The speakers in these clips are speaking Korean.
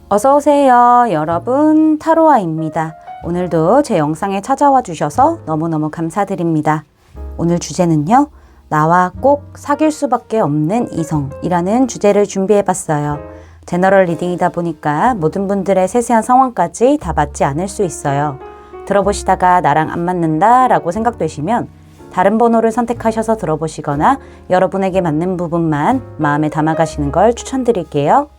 어서 오세요. 여러분, 타로아입니다. 오늘도 제 영상에 찾아와 주셔서 너무너무 감사드립니다. 오늘 주제는요, 나와 꼭 사귈 수밖에 없는 이성이라는 주제를 준비해봤어요. 제너럴 리딩이다 보니까 모든 분들의 세세한 상황까지 다 맞지 않을 수 있어요. 들어보시다가 나랑 안 맞는다 라고 생각되시면 다른 번호를 선택하셔서 들어보시거나 여러분에게 맞는 부분만 마음에 담아가시는 걸 추천드릴게요.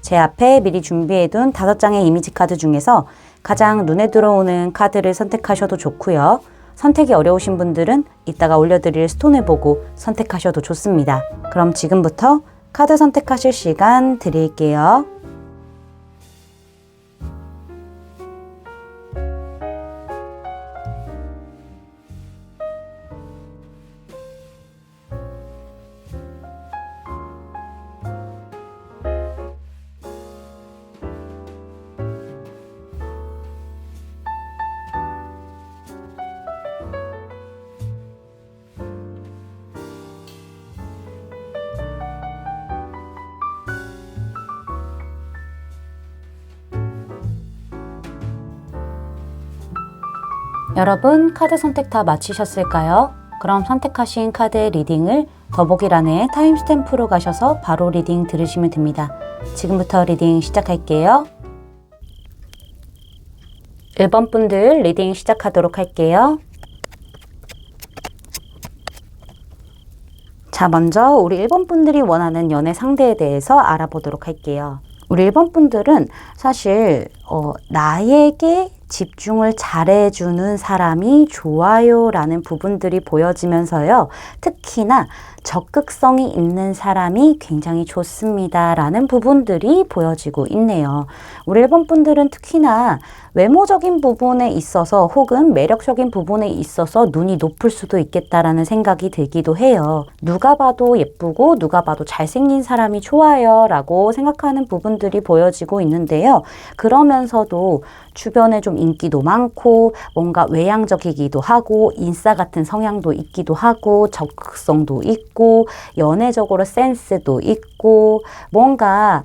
제 앞에 미리 준비해둔 5장의 이미지 카드 중에서 가장 눈에 들어오는 카드를 선택하셔도 좋고요. 선택이 어려우신 분들은 이따가 올려드릴 스톤을 보고 선택하셔도 좋습니다. 그럼 지금부터 카드 선택하실 시간 드릴게요. 여러분, 카드 선택 다 마치셨을까요? 그럼 선택하신 카드의 리딩을 더보기란에 타임스탬프로 가셔서 바로 리딩 들으시면 됩니다. 지금부터 리딩 시작할게요. 1번 분들 리딩 시작하도록 할게요. 자, 먼저 우리 1번 분들이 원하는 연애 상대에 대해서 알아보도록 할게요. 우리 1번 분들은 사실 나에게 집중을 잘해주는 사람이 좋아요 라는 부분들이 보여지면서요. 특히나 적극성이 있는 사람이 굉장히 좋습니다 라는 부분들이 보여지고 있네요. 우리 1번 분들은 특히나 외모적인 부분에 있어서 혹은 매력적인 부분에 있어서 눈이 높을 수도 있겠다라는 생각이 들기도 해요. 누가 봐도 예쁘고 누가 봐도 잘생긴 사람이 좋아요 라고 생각하는 부분들이 보여지고 있는데요. 그러면서도 주변에 좀 인기도 많고 뭔가 외향적이기도 하고 인싸 같은 성향도 있기도 하고 적극성도 있고 연애적으로 센스도 있고 뭔가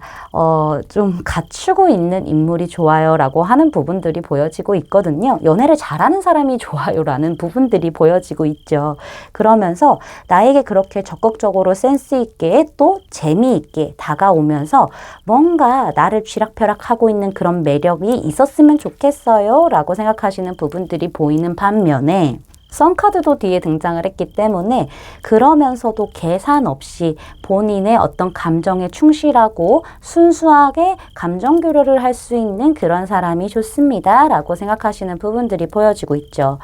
좀 갖추고 있는 인물이 좋아요 라고 하는 부분들이 보여지고 있거든요. 연애를 잘하는 사람이 좋아요 라는 부분들이 보여지고 있죠. 그러면서 나에게 그렇게 적극적으로 센스 있게 또 재미있게 다가오면서 뭔가 나를 쥐락펴락하고 있는 그런 매력이 있었으면 좋겠어요 라고 생각하시는 부분들이 보이는 반면에 선카드도 뒤에 등장을 했기 때문에 그러면서도 계산 없이 본인의 어떤 감정에 충실하고 순수하게 감정 교류를 할 수 있는 그런 사람이 좋습니다 라고 생각하시는 부분들이 보여지고 있죠.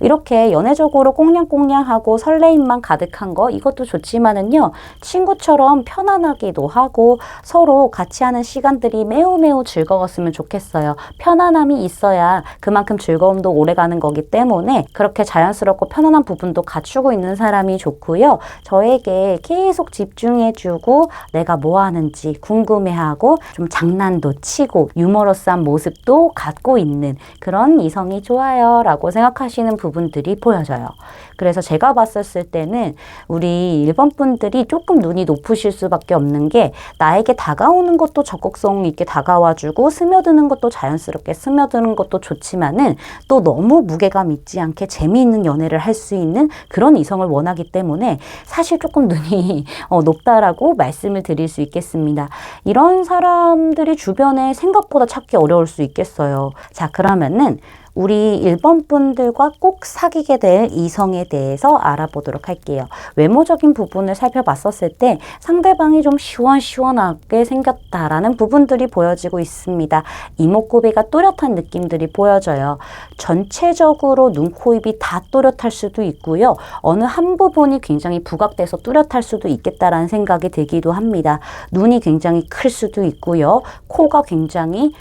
이렇게 연애적으로 꽁냥꽁냥하고 설레임만 가득한 거 이것도 좋지만은요, 친구처럼 편안하기도 하고 서로 같이 하는 시간들이 매우 즐거웠으면 좋겠어요. 편안함이 있어야 그만큼 즐거움도 오래가는 거기 때문에 그렇게 자연스럽고 편안한 부분도 갖추고 있는 사람이 좋고요. 저에게 계속 집중해주고 내가 뭐 하는지 궁금해하고 좀 장난도 치고 유머러스한 모습도 갖고 있는 그런 이성이 좋아요 라고 생각하시는 부분들이 보여져요. 그래서 제가 봤었을 때는 우리 1번 분들이 조금 눈이 높으실 수밖에 없는 게 나에게 다가오는 것도 적극성 있게 다가와주고 스며드는 것도 자연스럽게 스며드는 것도 좋지만은 또 너무 무게감 있지 않게 재미있는 연애를 할 수 있는 그런 이성을 원하기 때문에 사실 조금 눈이 높다라고 말씀을 드릴 수 있겠습니다. 이런 사람들이 주변에 생각보다 찾기 어려울 수 있겠어요. 자, 그러면은 우리 1번 분들과 꼭 사귀게 될 이성에 대해서 알아보도록 할게요. 외모적인 부분을 살펴봤었을 때 상대방이 좀 시원시원하게 생겼다라는 부분들이 보여지고 있습니다. 이목구비가 또렷한 느낌들이 보여져요. 전체적으로 눈, 코, 입이 다 또렷할 수도 있고요. 어느 한 부분이 굉장히 부각돼서 뚜렷할 수도 있겠다라는 생각이 들기도 합니다. 눈이 굉장히 클 수도 있고요. 코가 굉장히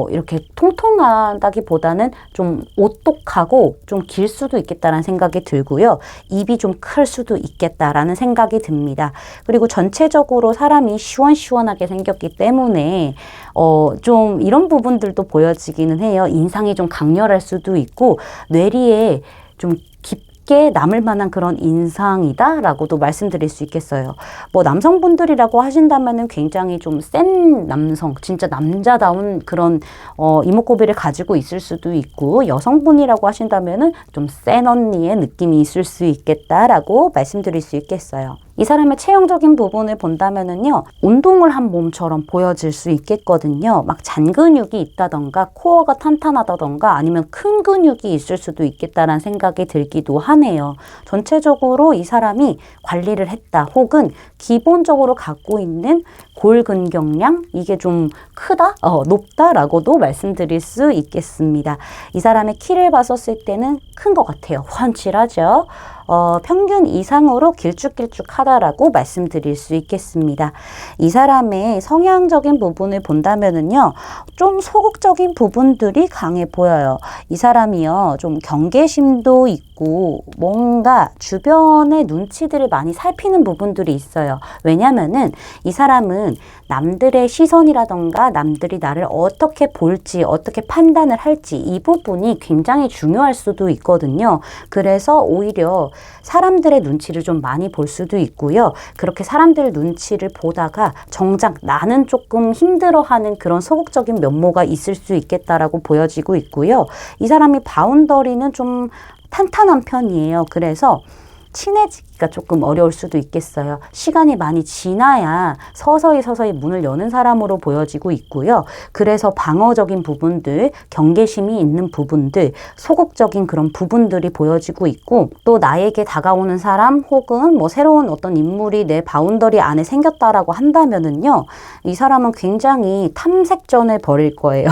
이렇게 통통하다기보다는 좀 오똑하고 좀 길 수도 있겠다라는 생각이 들고요. 입이 좀 클 수도 있겠다라는 생각이 듭니다. 그리고 전체적으로 사람이 시원시원하게 생겼기 때문에 좀 이런 부분들도 보여지기는 해요. 인상이 좀 강렬할 수도 있고 뇌리에 좀 깊 깊게 남을 만한 그런 인상이다 라고도 말씀드릴 수 있겠어요. 뭐 남성분들이라고 하신다면은 굉장히 좀 센 남성, 진짜 남자다운 그런 이목구비를 가지고 있을 수도 있고, 여성분이라고 하신다면은 좀 센 언니의 느낌이 있을 수 있겠다라고 말씀드릴 수 있겠어요. 이 사람의 체형적인 부분을 본다면은요, 운동을 한 몸처럼 보여질 수 있겠거든요. 막 잔근육이 있다던가 코어가 탄탄하다던가 아니면 큰 근육이 있을 수도 있겠다라는 생각이 들기도 하네요. 전체적으로 이 사람이 관리를 했다 혹은 기본적으로 갖고 있는 골근경량, 이게 좀 크다? 높다라고도 말씀드릴 수 있겠습니다. 이 사람의 키를 봤었을 때는 큰 것 같아요. 훤칠하죠? 평균 이상으로 길쭉길쭉하다라고 말씀드릴 수 있겠습니다. 이 사람의 성향적인 부분을 본다면은요, 좀 소극적인 부분들이 강해 보여요. 이 사람이요, 좀 경계심도 있고 뭔가 주변의 눈치들을 많이 살피는 부분들이 있어요. 왜냐면은 이 사람은 남들의 시선이라던가 남들이 나를 어떻게 볼지, 어떻게 판단을 할지, 이 부분이 굉장히 중요할 수도 있거든요. 그래서 오히려 사람들의 눈치를 좀 많이 볼 수도 있고요. 그렇게 사람들 눈치를 보다가 정작 나는 조금 힘들어하는 그런 소극적인 면모가 있을 수 있겠다라고 보여지고 있고요. 이 사람이 바운더리는 좀 탄탄한 편이에요. 그래서 친해지기가 조금 어려울 수도 있겠어요. 시간이 많이 지나야 서서히 문을 여는 사람으로 보여지고 있고요. 그래서 방어적인 부분들, 경계심이 있는 부분들, 소극적인 그런 부분들이 보여지고 있고, 또 나에게 다가오는 사람 혹은 뭐 새로운 어떤 인물이 내 바운더리 안에 생겼다라고 한다면은요, 이 사람은 굉장히 탐색전을 벌일 거예요.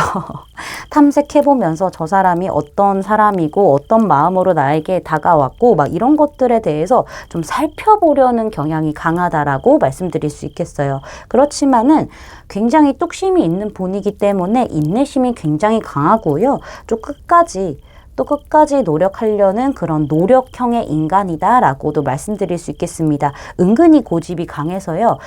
탐색해보면서 저 사람이 어떤 사람이고 어떤 마음으로 나에게 다가왔고 막 이런 것들에 대해서 좀 살펴보려는 경향이 강하다라고 말씀드릴 수 있겠어요. 그렇지만은 굉장히 뚝심이 있는 분이기 때문에 인내심이 굉장히 강하고요. 좀 끝까지 노력하려는 그런 노력형의 인간이다라고도 말씀드릴 수 있겠습니다. 은근히 고집이 강해서요.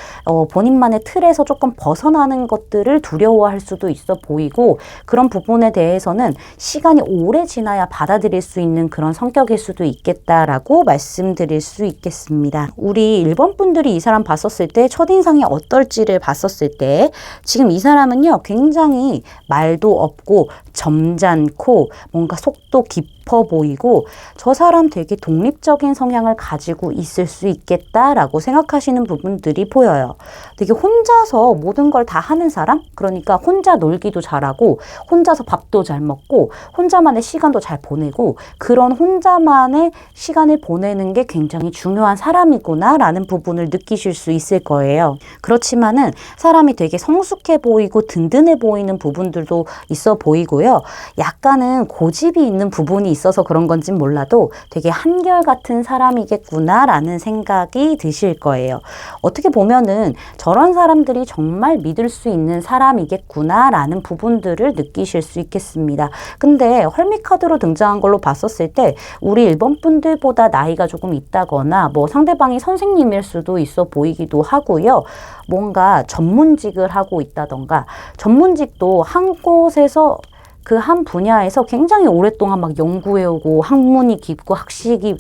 본인만의 틀에서 조금 벗어나는 것들을 두려워할 수도 있어 보이고, 그런 부분에 대해서는 시간이 오래 지나야 받아들일 수 있는 그런 성격일 수도 있겠다라고 말씀드릴 수 있겠습니다. 우리 일본 분들이 이 사람 봤었을 때 첫인상이 어떨지를 봤었을 때, 지금 이 사람은요, 굉장히 말도 없고 점잖고 뭔가 속도 깊어 보이고, 저 사람 되게 독립적인 성향을 가지고 있을 수 있겠다라고 생각하시는 부분들이 보여요. 되게 혼자서 모든 걸 다 하는 사람? 그러니까 혼자 놀기도 잘하고 혼자서 밥도 잘 먹고 혼자만의 시간도 잘 보내고, 그런 혼자만의 시간을 보내는 게 굉장히 중요한 사람이구나 라는 부분을 느끼실 수 있을 거예요. 그렇지만은 사람이 되게 성숙해 보이고 든든해 보이는 부분들도 있어 보이고요. 약간은 고집이 있는 부분이 있어서 그런 건진 몰라도 되게 한결같은 사람이겠구나 라는 생각이 드실 거예요. 어떻게 보면은 저런 사람들이 정말 믿을 수 있는 사람이겠구나 라는 부분들을 느끼실 수 있겠습니다. 근데 헐미카드로 등장한 걸로 봤었을 때 우리 일본 분들보다 나이가 조금 있다거나 뭐 상대방이 선생님일 수도 있어 보이기도 하고요. 뭔가 전문직을 하고 있다던가, 전문직도 한 곳에서 그 한 분야에서 굉장히 오랫동안 막 연구해오고 학문이 깊고 학식이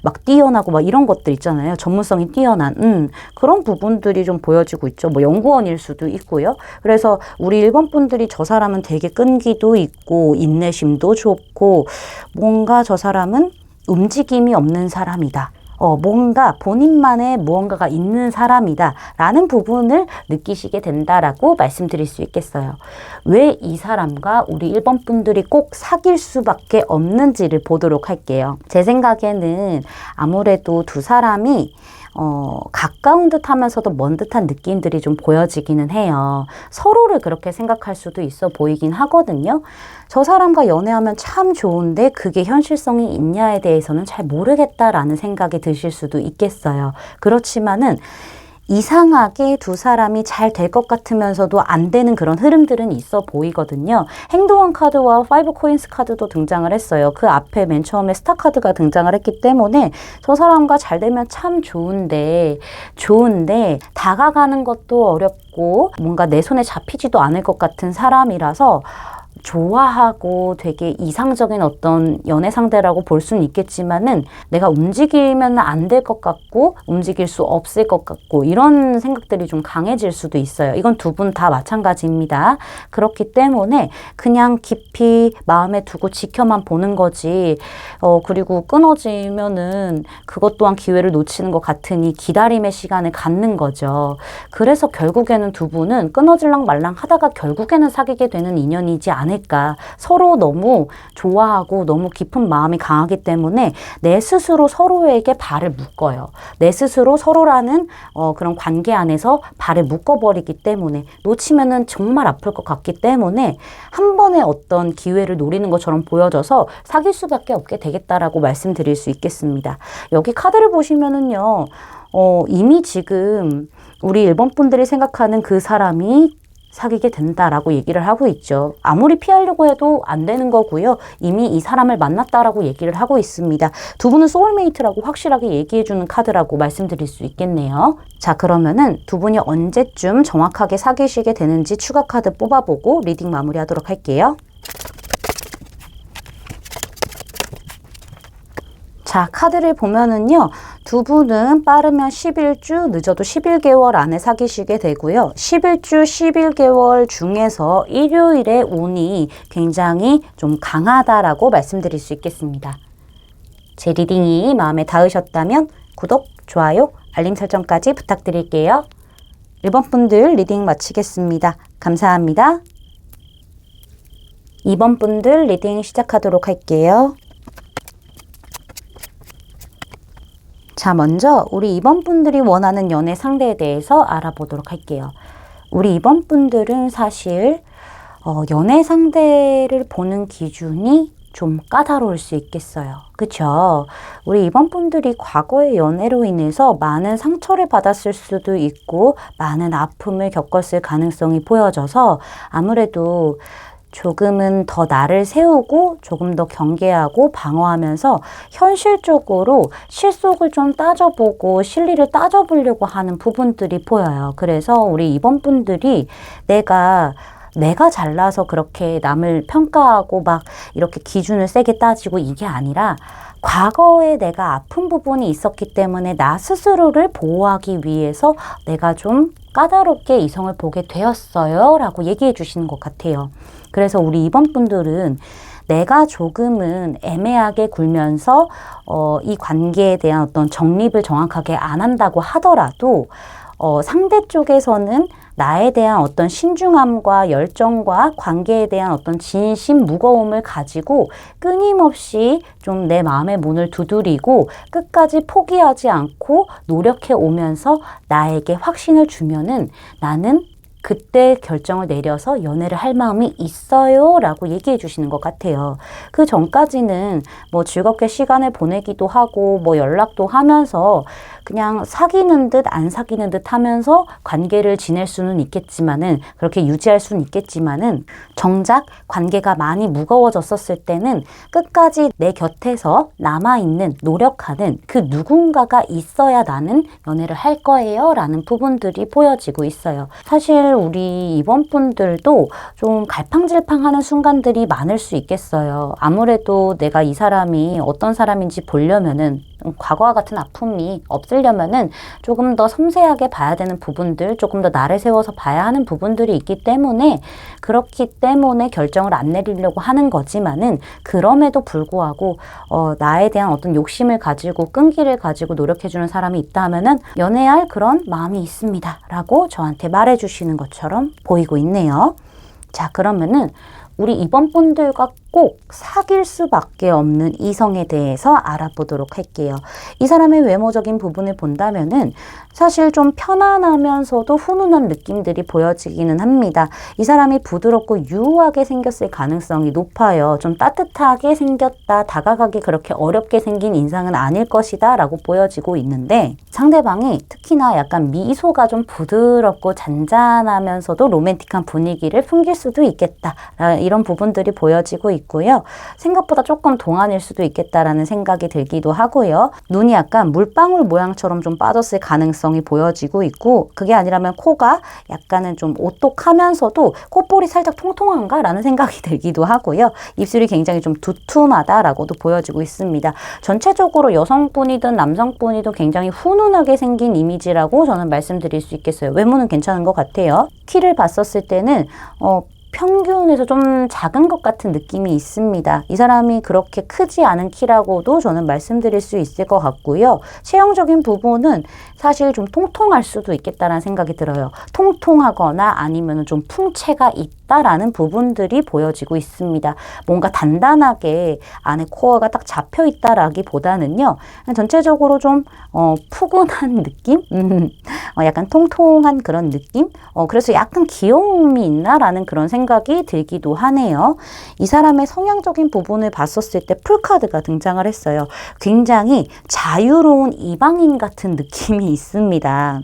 막 뛰어나고 막 이런 것들 있잖아요. 전문성이 뛰어난 그런 부분들이 좀 보여지고 있죠. 뭐 연구원일 수도 있고요. 그래서 우리 일본 분들이 저 사람은 되게 끈기도 있고 인내심도 좋고 뭔가 저 사람은 움직임이 없는 사람이다. 뭔가 본인만의 무언가가 있는 사람이다 라는 부분을 느끼시게 된다라고 말씀드릴 수 있겠어요. 왜 이 사람과 우리 일본 분들이 꼭 사귈 수밖에 없는지를 보도록 할게요. 제 생각에는 아무래도 두 사람이 가까운 듯 하면서도 먼 듯한 느낌들이 좀 보여지기는 해요. 서로를 그렇게 생각할 수도 있어 보이긴 하거든요. 저 사람과 연애하면 참 좋은데 그게 현실성이 있냐에 대해서는 잘 모르겠다라는 생각이 드실 수도 있겠어요. 그렇지만은 이상하게 두 사람이 잘 될 것 같으면서도 안 되는 그런 흐름들은 있어 보이거든요. 행동원 카드와 5 코인스 카드도 등장을 했어요. 그 앞에 맨 처음에 스타 카드가 등장을 했기 때문에 저 사람과 잘 되면 참 좋은데 다가가는 것도 어렵고 뭔가 내 손에 잡히지도 않을 것 같은 사람이라서 좋아하고 되게 이상적인 어떤 연애 상대라고 볼 수는 있겠지만은 내가 움직이면 안 될 것 같고 움직일 수 없을 것 같고 이런 생각들이 좀 강해질 수도 있어요. 이건 두 분 다 마찬가지입니다. 그렇기 때문에 그냥 깊이 마음에 두고 지켜만 보는 거지. 그리고 끊어지면은 그것 또한 기회를 놓치는 것 같으니 기다림의 시간을 갖는 거죠. 그래서 결국에는 두 분은 끊어질랑 말랑 하다가 결국에는 사귀게 되는 인연이지 않을까. 서로 너무 좋아하고 너무 깊은 마음이 강하기 때문에 내 스스로 서로에게 발을 묶어요. 내 스스로 서로라는 그런 관계 안에서 발을 묶어버리기 때문에 놓치면은 정말 아플 것 같기 때문에 한 번의 어떤 기회를 노리는 것처럼 보여져서 사귈 수밖에 없게 되겠다라고 말씀드릴 수 있겠습니다. 여기 카드를 보시면은요. 이미 지금 우리 1번 분들이 생각하는 그 사람이 사귀게 된다라고 얘기를 하고 있죠. 아무리 피하려고 해도 안 되는 거고요. 이미 이 사람을 만났다라고 얘기를 하고 있습니다. 두 분은 소울메이트라고 확실하게 얘기해주는 카드라고 말씀드릴 수 있겠네요. 자, 그러면은 두 분이 언제쯤 정확하게 사귀시게 되는지 추가 카드 뽑아보고 리딩 마무리하도록 할게요. 자, 카드를 보면은요. 두 분은 빠르면 11주, 늦어도 11개월 안에 사귀시게 되고요. 11주, 11개월 중에서 일요일의 운이 굉장히 좀 강하다라고 말씀드릴 수 있겠습니다. 제 리딩이 마음에 닿으셨다면 구독, 좋아요, 알림 설정까지 부탁드릴게요. 1번 분들 리딩 마치겠습니다. 감사합니다. 2번 분들 리딩 시작하도록 할게요. 자, 먼저 우리 2번 분들이 원하는 연애 상대에 대해서 알아보도록 할게요. 우리 2번 분들은 사실 연애 상대를 보는 기준이 좀 까다로울 수 있겠어요. 그쵸? 우리 2번 분들이 과거의 연애로 인해서 많은 상처를 받았을 수도 있고 많은 아픔을 겪었을 가능성이 보여져서 아무래도 조금은 더 나를 세우고 조금 더 경계하고 방어하면서 현실적으로 실속을 좀 따져보고 실리를 따져보려고 하는 부분들이 보여요. 그래서 우리 2번 분들이 내가 잘나서 그렇게 남을 평가하고 막 이렇게 기준을 세게 따지고 이게 아니라 과거에 내가 아픈 부분이 있었기 때문에 나 스스로를 보호하기 위해서 내가 좀 까다롭게 이성을 보게 되었어요 라고 얘기해 주시는 것 같아요. 그래서 우리 2번 분들은 내가 조금은 애매하게 굴면서 이 관계에 대한 어떤 정립을 정확하게 안 한다고 하더라도 상대 쪽에서는 나에 대한 어떤 신중함과 열정과 관계에 대한 어떤 진심, 무거움을 가지고 끊임없이 좀 내 마음의 문을 두드리고 끝까지 포기하지 않고 노력해 오면서 나에게 확신을 주면은 나는 그때 결정을 내려서 연애를 할 마음이 있어요 라고 얘기해 주시는 것 같아요. 그 전까지는 뭐 즐겁게 시간을 보내기도 하고 뭐 연락도 하면서 그냥 사귀는 듯 안 사귀는 듯 하면서 관계를 지낼 수는 있겠지만은 그렇게 유지할 수는 있겠지만은 정작 관계가 많이 무거워졌었을 때는 끝까지 내 곁에서 남아있는 노력하는 그 누군가가 있어야 나는 연애를 할 거예요 라는 부분들이 보여지고 있어요. 사실 우리 이번 분들도 좀 갈팡질팡하는 순간들이 많을 수 있겠어요. 아무래도 내가 이 사람이 어떤 사람인지 보려면은 과거와 같은 아픔이 없으려면은 조금 더 섬세하게 봐야 되는 부분들, 조금 더 나를 세워서 봐야 하는 부분들이 있기 때문에 그렇기 때문에 결정을 안 내리려고 하는 거지만은 그럼에도 불구하고 나에 대한 어떤 욕심을 가지고 끈기를 가지고 노력해주는 사람이 있다 하면은 연애할 그런 마음이 있습니다 라고 저한테 말해주시는 것처럼 보이고 있네요. 자, 그러면은 우리 이번 분들과 꼭 사귈 수밖에 없는 이성에 대해서 알아보도록 할게요. 이 사람의 외모적인 부분을 본다면은 사실 좀 편안하면서도 훈훈한 느낌들이 보여지기는 합니다. 이 사람이 부드럽고 유하게 생겼을 가능성이 높아요. 좀 따뜻하게 생겼다, 다가가기 그렇게 어렵게 생긴 인상은 아닐 것이다 라고 보여지고 있는데 상대방이 특히나 약간 미소가 좀 부드럽고 잔잔하면서도 로맨틱한 분위기를 풍길 수도 있겠다. 이런 부분들이 보여지고 있고 있고요. 생각보다 조금 동안일 수도 있겠다라는 생각이 들기도 하고요. 눈이 약간 물방울 모양처럼 좀 빠졌을 가능성이 보여지고 있고, 그게 아니라면 코가 약간은 좀 오똑하면서도 콧볼이 살짝 통통한가? 라는 생각이 들기도 하고요. 입술이 굉장히 좀 두툼하다라고도 보여지고 있습니다. 전체적으로 여성분이든 남성분이든 굉장히 훈훈하게 생긴 이미지라고 저는 말씀드릴 수 있겠어요. 외모는 괜찮은 것 같아요. 키를 봤었을 때는 평균에서 좀 작은 것 같은 느낌이 있습니다. 이 사람이 그렇게 크지 않은 키라고도 저는 말씀드릴 수 있을 것 같고요. 체형적인 부분은 사실 좀 통통할 수도 있겠다라는 생각이 들어요. 통통하거나 아니면 좀 풍채가 있다라는 부분들이 보여지고 있습니다. 뭔가 단단하게 안에 코어가 딱 잡혀 있다라기보다는요. 전체적으로 좀 푸근한 느낌? 약간 통통한 그런 느낌? 그래서 약간 귀여움이 있나라는 그런 생각이 들기도 하네요. 이 사람의 성향적인 부분을 봤었을 때 풀카드가 등장을 했어요. 굉장히 자유로운 이방인 같은 느낌이 있습니다.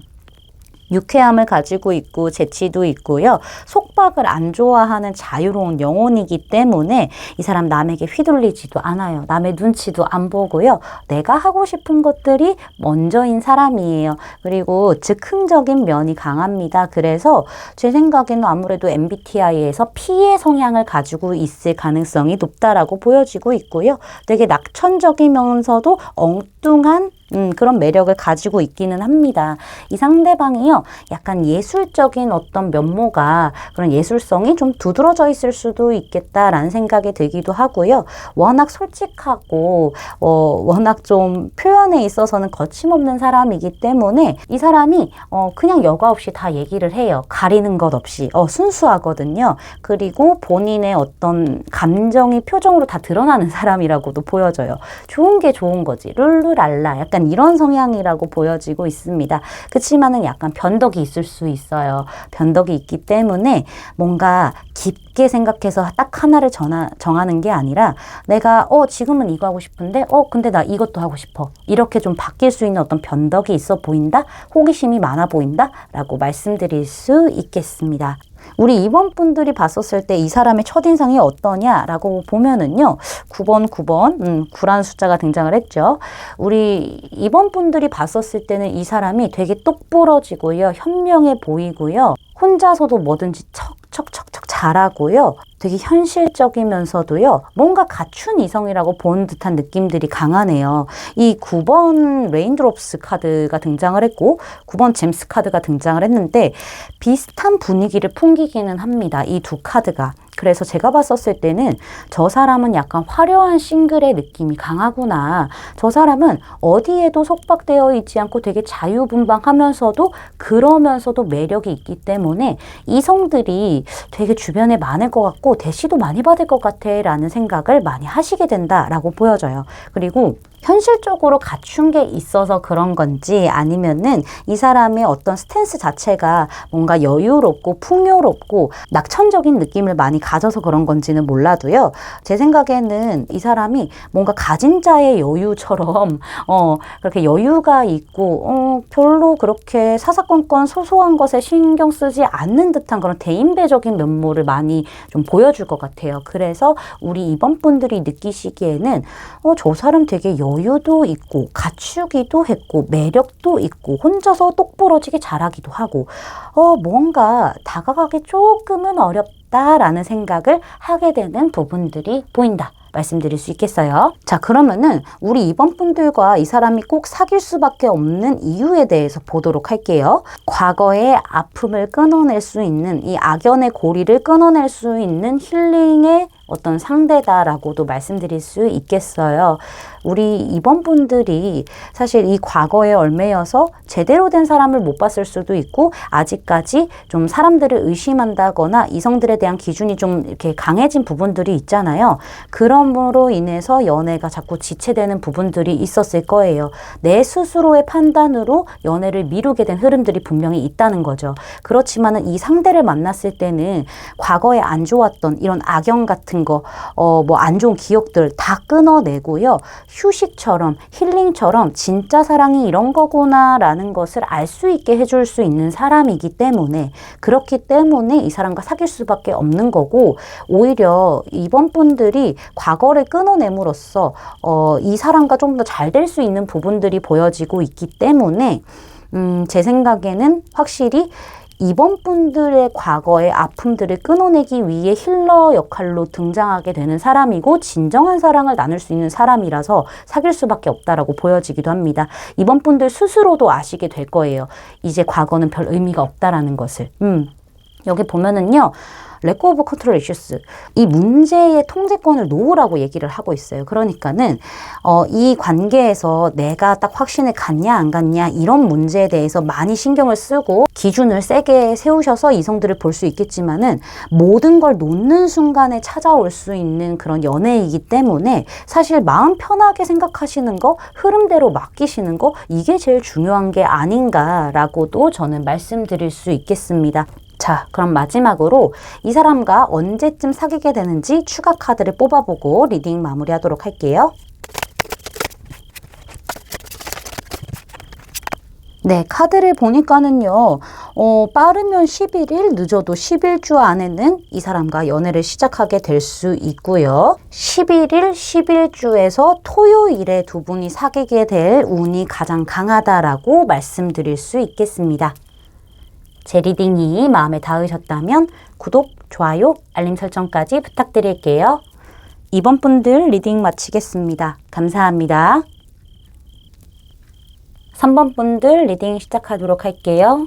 유쾌함을 가지고 있고 재치도 있고요. 속박을 안 좋아하는 자유로운 영혼이기 때문에 이 사람 남에게 휘둘리지도 않아요. 남의 눈치도 안 보고요. 내가 하고 싶은 것들이 먼저인 사람이에요. 그리고 즉흥적인 면이 강합니다. 그래서 제 생각에는 아무래도 MBTI에서 P의 성향을 가지고 있을 가능성이 높다라고 보여지고 있고요. 되게 낙천적이면서도 엉뚱한 그런 매력을 가지고 있기는 합니다. 이 상대방이요, 약간 예술적인 어떤 면모가 그런 예술성이 좀 두드러져 있을 수도 있겠다라는 생각이 들기도 하고요. 워낙 솔직하고 워낙 좀 표현에 있어서는 거침없는 사람이기 때문에 이 사람이 그냥 여과 없이 다 얘기를 해요. 가리는 것 없이. 순수하거든요. 그리고 본인의 어떤 감정이 표정으로 다 드러나는 사람이라고도 보여져요. 좋은 게 좋은 거지. 룰루랄라. 약간 이런 성향이라고 보여지고 있습니다. 그치만은 약간 변덕이 있을 수 있어요. 변덕이 있기 때문에 뭔가 깊게 생각해서 딱 하나를 정하는 게 아니라 내가 지금은 이거 하고 싶은데 근데 나 이것도 하고 싶어. 이렇게 좀 바뀔 수 있는 어떤 변덕이 있어 보인다? 호기심이 많아 보인다? 라고 말씀드릴 수 있겠습니다. 우리 2번 분들이 봤었을 때 이 사람의 첫인상이 어떠냐라고 보면은요. 9번, 9라는 숫자가 등장을 했죠. 우리 2번 분들이 봤었을 때는 이 사람이 되게 똑부러지고요. 현명해 보이고요. 혼자서도 뭐든지 척척척척 잘하고요. 되게 현실적이면서도요. 뭔가 갖춘 이성이라고 본 듯한 느낌들이 강하네요. 이 9번 레인드롭스 카드가 등장을 했고 9번 잼스 카드가 등장을 했는데 비슷한 분위기를 풍기기는 합니다. 이 두 카드가. 그래서 제가 봤었을 때는 저 사람은 약간 화려한 싱글의 느낌이 강하구나. 저 사람은 어디에도 속박되어 있지 않고 되게 자유분방하면서도 그러면서도 매력이 있기 때문에 이성들이 되게 주변에 많을 것 같고 대시도 많이 받을 것 같아 라는 생각을 많이 하시게 된다라고 보여져요. 그리고 현실적으로 갖춘 게 있어서 그런 건지 아니면은 이 사람의 어떤 스탠스 자체가 뭔가 여유롭고 풍요롭고 낙천적인 느낌을 많이 가져서 그런 건지는 몰라도요. 제 생각에는 이 사람이 뭔가 가진 자의 여유처럼 그렇게 여유가 있고 별로 그렇게 사사건건 소소한 것에 신경 쓰지 않는 듯한 그런 대인배적인 면모를 많이 좀 보여줄 것 같아요. 그래서 우리 이번 분들이 느끼시기에는 저 사람 되게 여유도 있고 갖추기도 했고 매력도 있고 혼자서 똑부러지게 잘하기도 하고 뭔가 다가가기 조금은 어렵다라는 생각을 하게 되는 부분들이 보인다. 말씀드릴 수 있겠어요. 자, 그러면은 우리 이번 분들과 이 사람이 꼭 사귈 수밖에 없는 이유에 대해서 보도록 할게요. 과거의 아픔을 끊어낼 수 있는 이 악연의 고리를 끊어낼 수 있는 힐링의 어떤 상대다라고도 말씀드릴 수 있겠어요. 우리 이번 분들이 사실 이 과거에 얽매여서 제대로 된 사람을 못 봤을 수도 있고 아직까지 좀 사람들을 의심한다거나 이성들에 대한 기준이 좀 이렇게 강해진 부분들이 있잖아요. 그럼으로 인해서 연애가 자꾸 지체되는 부분들이 있었을 거예요. 내 스스로의 판단으로 연애를 미루게 된 흐름들이 분명히 있다는 거죠. 그렇지만은 이 상대를 만났을 때는 과거에 안 좋았던 이런 악연 같은 같은 거, 뭐 안 좋은 기억들 다 끊어내고요. 휴식처럼, 힐링처럼 진짜 사랑이 이런 거구나 라는 것을 알 수 있게 해줄 수 있는 사람이기 때문에, 그렇기 때문에 이 사람과 사귈 수밖에 없는 거고, 오히려 이번 분들이 과거를 끊어냄으로써 이 사람과 좀 더 잘 될 수 있는 부분들이 보여지고 있기 때문에 제 생각에는 확실히 이번 분들의 과거의 아픔들을 끊어내기 위해 힐러 역할로 등장하게 되는 사람이고, 진정한 사랑을 나눌 수 있는 사람이라서 사귈 수밖에 없다라고 보여지기도 합니다. 이번 분들 스스로도 아시게 될 거예요. 이제 과거는 별 의미가 없다라는 것을. 여기 보면은요. Let go of control issues. 이 문제의 통제권을 놓으라고 얘기를 하고 있어요. 그러니까는 이 관계에서 내가 딱 확신을 갖냐 안 갖냐 이런 문제에 대해서 많이 신경을 쓰고 기준을 세게 세우셔서 이성들을 볼 수 있겠지만은, 모든 걸 놓는 순간에 찾아올 수 있는 그런 연애이기 때문에 사실 마음 편하게 생각하시는 거, 흐름대로 맡기시는 거, 이게 제일 중요한 게 아닌가라고도 저는 말씀드릴 수 있겠습니다. 자, 그럼 마지막으로 이 사람과 언제쯤 사귀게 되는지 추가 카드를 뽑아보고 리딩 마무리하도록 할게요. 네, 카드를 보니까는요, 빠르면 11일, 늦어도 11주 안에는 이 사람과 연애를 시작하게 될 수 있고요. 11일, 11주에서 토요일에 두 분이 사귀게 될 운이 가장 강하다라고 말씀드릴 수 있겠습니다. 제 리딩이 마음에 닿으셨다면 구독, 좋아요, 알림 설정까지 부탁드릴게요. 이번 분들 리딩 마치겠습니다. 감사합니다. 3번 분들 리딩 시작하도록 할게요.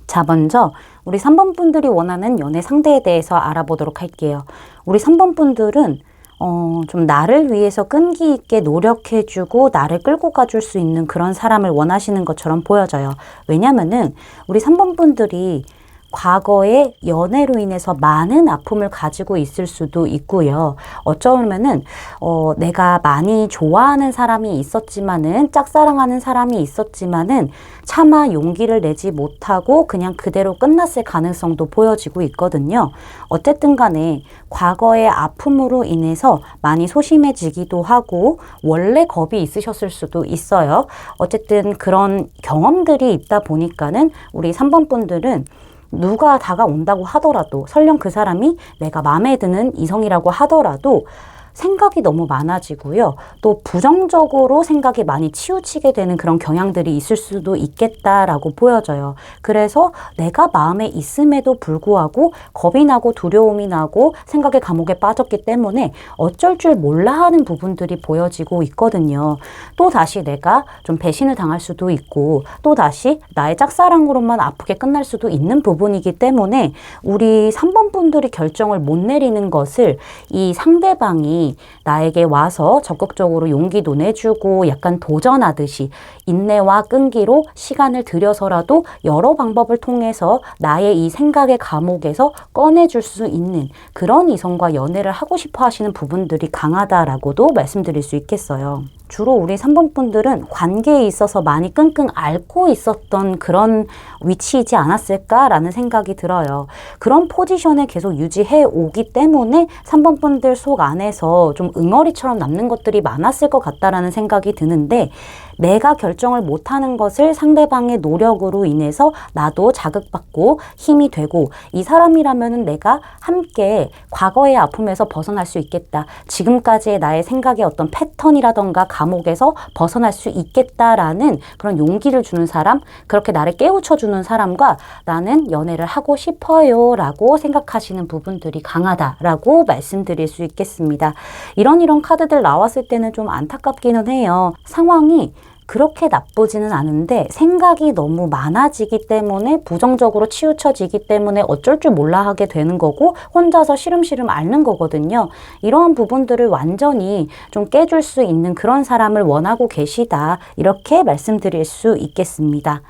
자, 먼저 우리 3번 분들이 원하는 연애 상대에 대해서 알아보도록 할게요. 우리 3번 분들은 좀 나를 위해서 끈기 있게 노력해주고 나를 끌고 가줄 수 있는 그런 사람을 원하시는 것처럼 보여져요. 왜냐면은 우리 3번 분들이 과거에 연애로 인해서 많은 아픔을 가지고 있을 수도 있고요. 어쩌면은 내가 많이 좋아하는 사람이 있었지만은, 짝사랑하는 사람이 있었지만은 차마 용기를 내지 못하고 그냥 그대로 끝났을 가능성도 보여지고 있거든요. 어쨌든 간에 과거의 아픔으로 인해서 많이 소심해지기도 하고 원래 겁이 있으셨을 수도 있어요. 어쨌든 그런 경험들이 있다 보니까는 우리 3번 분들은 누가 다가온다고 하더라도, 설령 그 사람이 내가 마음에 드는 이성이라고 하더라도 생각이 너무 많아지고요. 또 부정적으로 생각이 많이 치우치게 되는 그런 경향들이 있을 수도 있겠다라고 보여져요. 그래서 내가 마음에 있음에도 불구하고 겁이 나고 두려움이 나고 생각의 감옥에 빠졌기 때문에 어쩔 줄 몰라 하는 부분들이 보여지고 있거든요. 또 다시 내가 좀 배신을 당할 수도 있고, 또 다시 나의 짝사랑으로만 아프게 끝날 수도 있는 부분이기 때문에 우리 3번 분들이 결정을 못 내리는 것을 이 상대방이 나에게 와서 적극적으로 용기도 내주고 약간 도전하듯이 인내와 끈기로 시간을 들여서라도 여러 방법을 통해서 나의 이 생각의 감옥에서 꺼내줄 수 있는 그런 이성과 연애를 하고 싶어 하시는 부분들이 강하다라고도 말씀드릴 수 있겠어요. 주로 우리 3번 분들은 관계에 있어서 많이 끙끙 앓고 있었던 그런 위치이지 않았을까라는 생각이 들어요. 그런 포지션에 계속 유지해 오기 때문에 3번 분들 속 안에서 좀 응어리처럼 남는 것들이 많았을 것 같다라는 생각이 드는데, 내가 결정을 못하는 것을 상대방의 노력으로 인해서 나도 자극받고 힘이 되고, 이 사람이라면은 내가 함께 과거의 아픔에서 벗어날 수 있겠다. 지금까지의 나의 생각의 어떤 패턴이라던가 감옥에서 벗어날 수 있겠다라는 그런 용기를 주는 사람, 그렇게 나를 깨우쳐주는 사람과 나는 연애를 하고 싶어요 라고 생각하시는 부분들이 강하다라고 말씀드릴 수 있겠습니다. 이런 카드들 나왔을 때는 좀 안타깝기는 해요. 상황이 그렇게 나쁘지는 않은데 생각이 너무 많아지기 때문에, 부정적으로 치우쳐지기 때문에 어쩔 줄 몰라 하게 되는 거고 혼자서 시름시름 앓는 거거든요. 이러한 부분들을 완전히 좀 깨줄 수 있는 그런 사람을 원하고 계시다, 이렇게 말씀드릴 수 있겠습니다.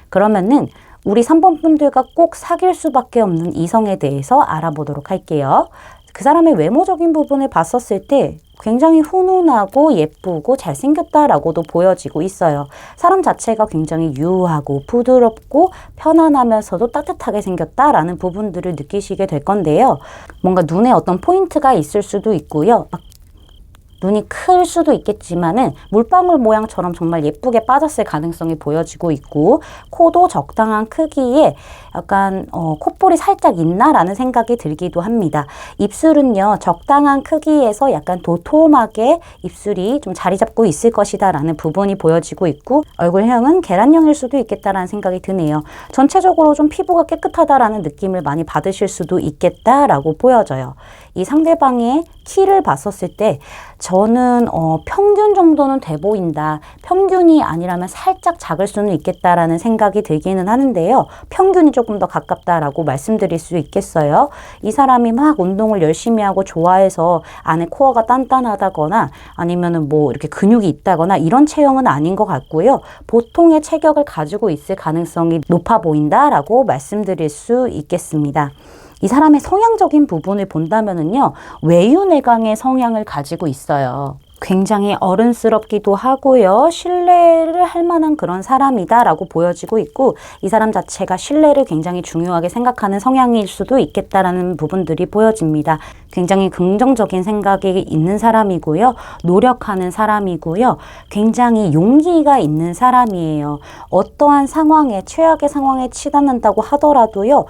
그러면은 우리 3번 분들과 꼭 사귈 수밖에 없는 이성에 대해서 알아보도록 할게요. 그 사람의 외모적인 부분을 봤었을 때 굉장히 훈훈하고 예쁘고 잘생겼다라고도 보여지고 있어요. 사람 자체가 굉장히 유하고 부드럽고 편안하면서도 따뜻하게 생겼다라는 부분들을 느끼시게 될 건데요. 뭔가 눈에 어떤 포인트가 있을 수도 있고요. 눈이 클 수도 있겠지만은 물방울 모양처럼 정말 예쁘게 빠졌을 가능성이 보여지고 있고, 코도 적당한 크기에 약간 콧볼이 살짝 있나라는 생각이 들기도 합니다. 입술은요, 적당한 크기에서 약간 도톰하게 입술이 좀 자리 잡고 있을 것이다 라는 부분이 보여지고 있고, 얼굴형은 계란형일 수도 있겠다라는 생각이 드네요. 전체적으로 좀 피부가 깨끗하다라는 느낌을 많이 받으실 수도 있겠다라고 보여져요. 이 상대방의 키를 봤었을 때 저는 평균 정도는 돼 보인다. 평균이 아니라면 살짝 작을 수는 있겠다라는 생각이 들기는 하는데요. 평균이 조금 더 가깝다라고 말씀드릴 수 있겠어요. 이 사람이 막 운동을 열심히 하고 좋아해서 안에 코어가 단단하다거나 아니면은 뭐 이렇게 근육이 있다거나 이런 체형은 아닌 것 같고요. 보통의 체격을 가지고 있을 가능성이 높아 보인다라고 말씀드릴 수 있겠습니다. 이 사람의 성향적인 부분을 본다면은요, 외유내강의 성향을 가지고 있어요. 굉장히 어른스럽기도 하고요. 신뢰를 할 만한 그런 사람이다라고 보여지고 있고, 이 사람 자체가 신뢰를 굉장히 중요하게 생각하는 성향일 수도 있겠다라는 부분들이 보여집니다. 굉장히 긍정적인 생각이 있는 사람이고요. 노력하는 사람이고요. 굉장히 용기가 있는 사람이에요. 어떠한 상황에, 최악의 상황에 치닫는다고 하더라도요,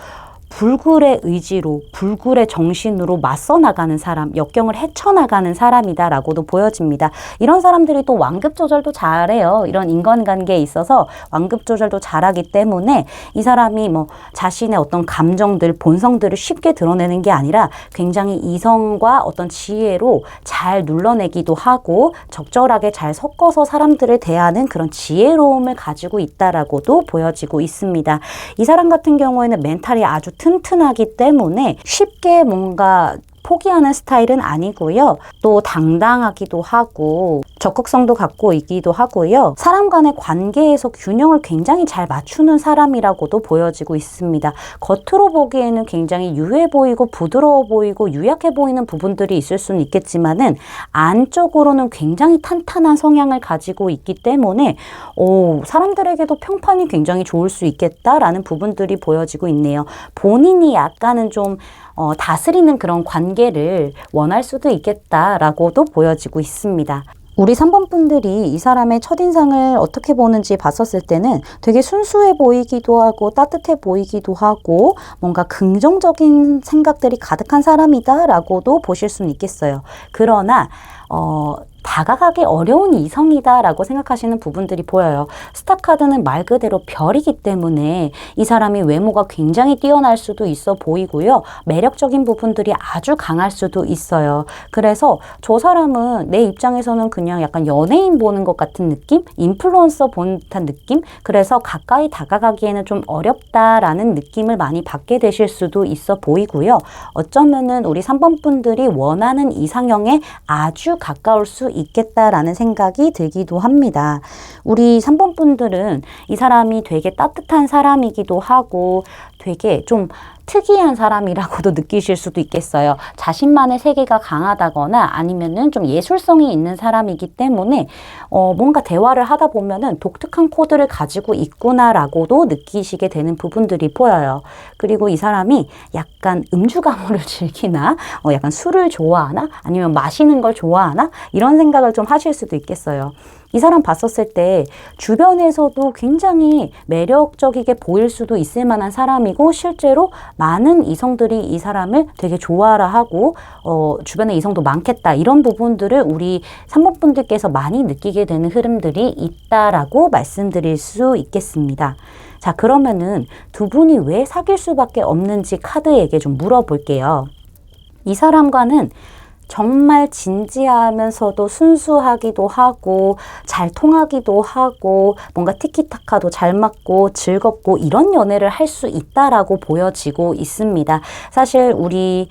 불굴의 의지로, 불굴의 정신으로 맞서 나가는 사람, 역경을 헤쳐나가는 사람이다라고도 보여집니다. 이런 사람들이 또 완급 조절도 잘해요. 이런 인간관계에 있어서 완급 조절도 잘하기 때문에 이 사람이 뭐 자신의 어떤 감정들, 본성들을 쉽게 드러내는 게 아니라 굉장히 이성과 어떤 지혜로 잘 눌러내기도 하고 적절하게 잘 섞어서 사람들을 대하는 그런 지혜로움을 가지고 있다라고도 보여지고 있습니다. 이 사람 같은 경우에는 멘탈이 아주 튼튼하기 때문에 쉽게 뭔가 포기하는 스타일은 아니고요. 또 당당하기도 하고 적극성도 갖고 있기도 하고요. 사람 간의 관계에서 균형을 굉장히 잘 맞추는 사람이라고도 보여지고 있습니다. 겉으로 보기에는 굉장히 유해 보이고 부드러워 보이고 유약해 보이는 부분들이 있을 수는 있겠지만은 안쪽으로는 굉장히 탄탄한 성향을 가지고 있기 때문에 사람들에게도 평판이 굉장히 좋을 수 있겠다라는 부분들이 보여지고 있네요. 본인이 약간은 좀 다스리는 그런 관계를 원할 수도 있겠다라고도 보여지고 있습니다. 우리 3번 분들이 이 사람의 첫인상을 어떻게 보는지 봤었을 때는 되게 순수해 보이기도 하고 따뜻해 보이기도 하고 뭔가 긍정적인 생각들이 가득한 사람이다라고도 보실 수는 있겠어요. 그러나 다가가기 어려운 이성이다라고 생각하시는 부분들이 보여요. 스타카드는 말 그대로 별이기 때문에 이 사람이 외모가 굉장히 뛰어날 수도 있어 보이고요. 매력적인 부분들이 아주 강할 수도 있어요. 그래서 저 사람은 내 입장에서는 그냥 약간 연예인 보는 것 같은 느낌? 인플루언서 보는 듯한 느낌? 그래서 가까이 다가가기에는 좀 어렵다라는 느낌을 많이 받게 되실 수도 있어 보이고요. 어쩌면은 우리 3번 분들이 원하는 이상형에 아주 가까울 수 있겠다라는 생각이 들기도 합니다. 우리 3번 분들은 이 사람이 되게 따뜻한 사람이기도 하고 되게 좀 특이한 사람이라고도 느끼실 수도 있겠어요. 자신만의 세계가 강하다거나 아니면은 좀 예술성이 있는 사람이기 때문에 뭔가 대화를 하다 보면은 독특한 코드를 가지고 있구나라고도 느끼시게 되는 부분들이 보여요. 그리고 이 사람이 약간 음주 가무를 즐기나 약간 술을 좋아하나 아니면 마시는 걸 좋아하나 이런 생각을 좀 하실 수도 있겠어요. 이 사람 봤었을 때 주변에서도 굉장히 매력적이게 보일 수도 있을 만한 사람이고 실제로 많은 이성들이 이 사람을 되게 좋아라 하고 주변에 이성도 많겠다 이런 부분들을 우리 3번 분들께서 많이 느끼게 되는 흐름들이 있다라고 말씀드릴 수 있겠습니다. 자, 그러면은 두 분이 왜 사귈 수밖에 없는지 카드에게 좀 물어볼게요. 이 사람과는 정말 진지하면서도 순수하기도 하고 잘 통하기도 하고 뭔가 티키타카도 잘 맞고 즐겁고 이런 연애를 할 수 있다라고 보여지고 있습니다. 사실 우리